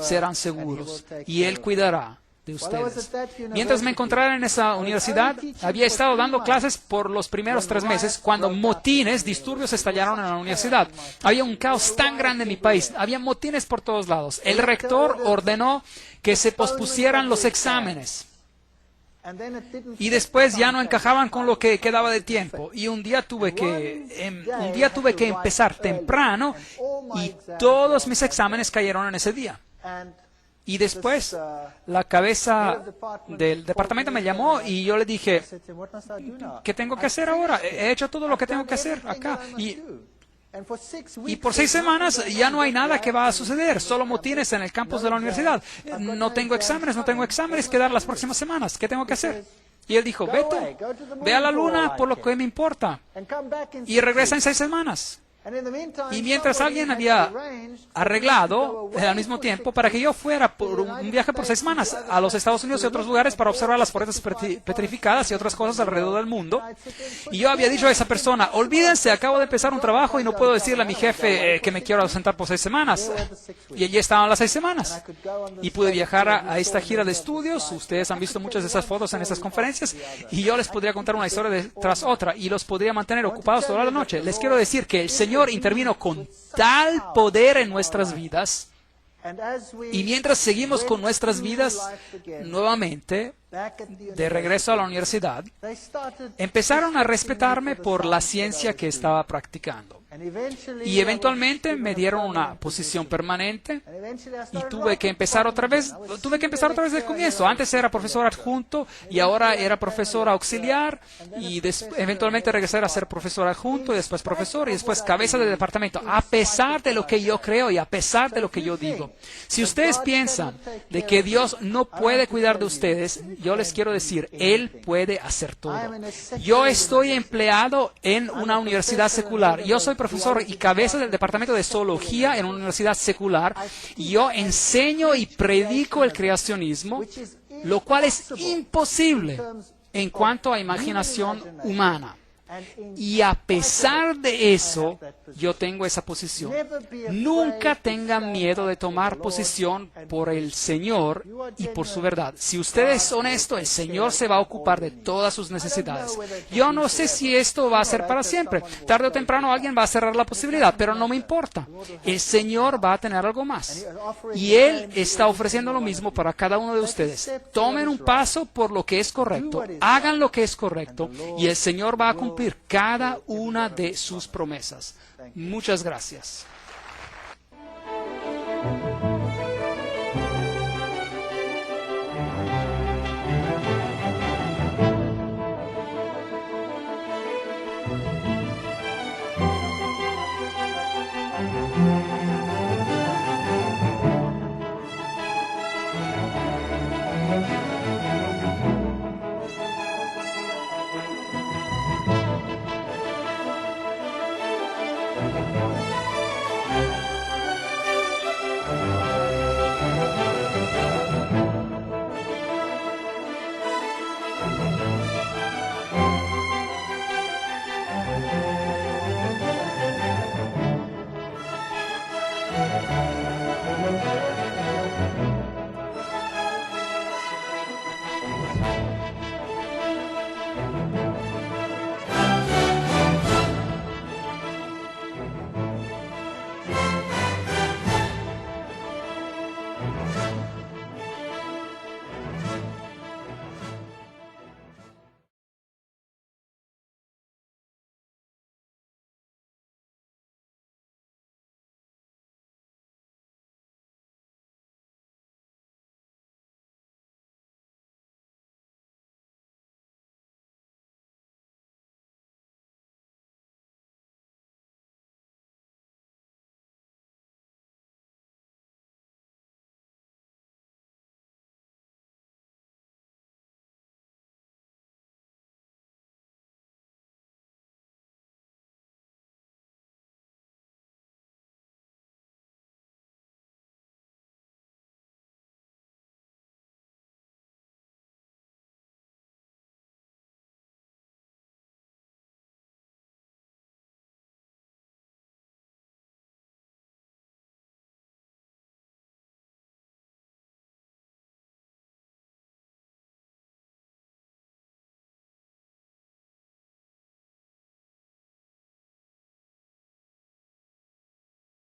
serán seguros, y Él cuidará de ustedes. Mientras me encontraba en esa universidad, había estado dando clases por los primeros 3 meses cuando motines, disturbios estallaron en la universidad. Había un caos tan grande en mi país, había motines por todos lados. El rector ordenó que se pospusieran los exámenes. Y después ya no encajaban con lo que quedaba de tiempo. Y un día tuve que empezar temprano y todos mis exámenes cayeron en ese día. Y después la cabeza del departamento me llamó y yo le dije, ¿qué tengo que hacer ahora? He hecho todo lo que tengo que hacer acá. Y por 6 semanas ya no hay nada que va a suceder, solo motines en el campus de la universidad. No tengo exámenes que dar las próximas semanas. ¿Qué tengo que hacer? Y él dijo, ve a la luna por lo que me importa. Y regresa en 6 semanas. Y mientras alguien había arreglado al mismo tiempo para que yo fuera por un viaje por 6 semanas a los Estados Unidos y otros lugares para observar las puertas petrificadas y otras cosas alrededor del mundo. Y yo había dicho a esa persona, olvídense, acabo de empezar un trabajo y no puedo decirle a mi jefe que me quiero ausentar por 6 semanas. Y allí estaban las 6 semanas. Y pude viajar a esta gira de estudios. Ustedes han visto muchas de esas fotos en estas conferencias. Y yo les podría contar una historia tras otra y los podría mantener ocupados toda la noche. Les quiero decir que el Señor intervino con tal poder en nuestras vidas. Y mientras seguimos con nuestras vidas nuevamente, de regreso a la universidad, empezaron a respetarme por la ciencia que estaba practicando. Y eventualmente me dieron una posición permanente y tuve que empezar otra vez del comienzo. Antes era profesor adjunto y ahora era profesor auxiliar y eventualmente regresar a ser profesor adjunto y después profesor y después cabeza de departamento, a pesar de lo que yo creo y a pesar de lo que yo digo. Si ustedes piensan de que Dios no puede cuidar de ustedes, yo les quiero decir, Él puede hacer todo. Yo estoy empleado en una universidad secular. Yo soy profesor y cabeza del departamento de zoología en una universidad secular. Y yo enseño y predico el creacionismo, lo cual es imposible en cuanto a imaginación humana. Y a pesar de eso, yo tengo esa posición. Nunca tengan miedo de tomar posición por el Señor y por su verdad. Si usted es honesto, el Señor se va a ocupar de todas sus necesidades. Yo no sé si esto va a ser para siempre. Tarde o temprano alguien va a cerrar la posibilidad, pero no me importa. El Señor va a tener algo más. Y Él está ofreciendo lo mismo para cada uno de ustedes. Tomen un paso por lo que es correcto. Hagan lo que es correcto y el Señor va a cumplir cada una de sus promesas. Muchas gracias.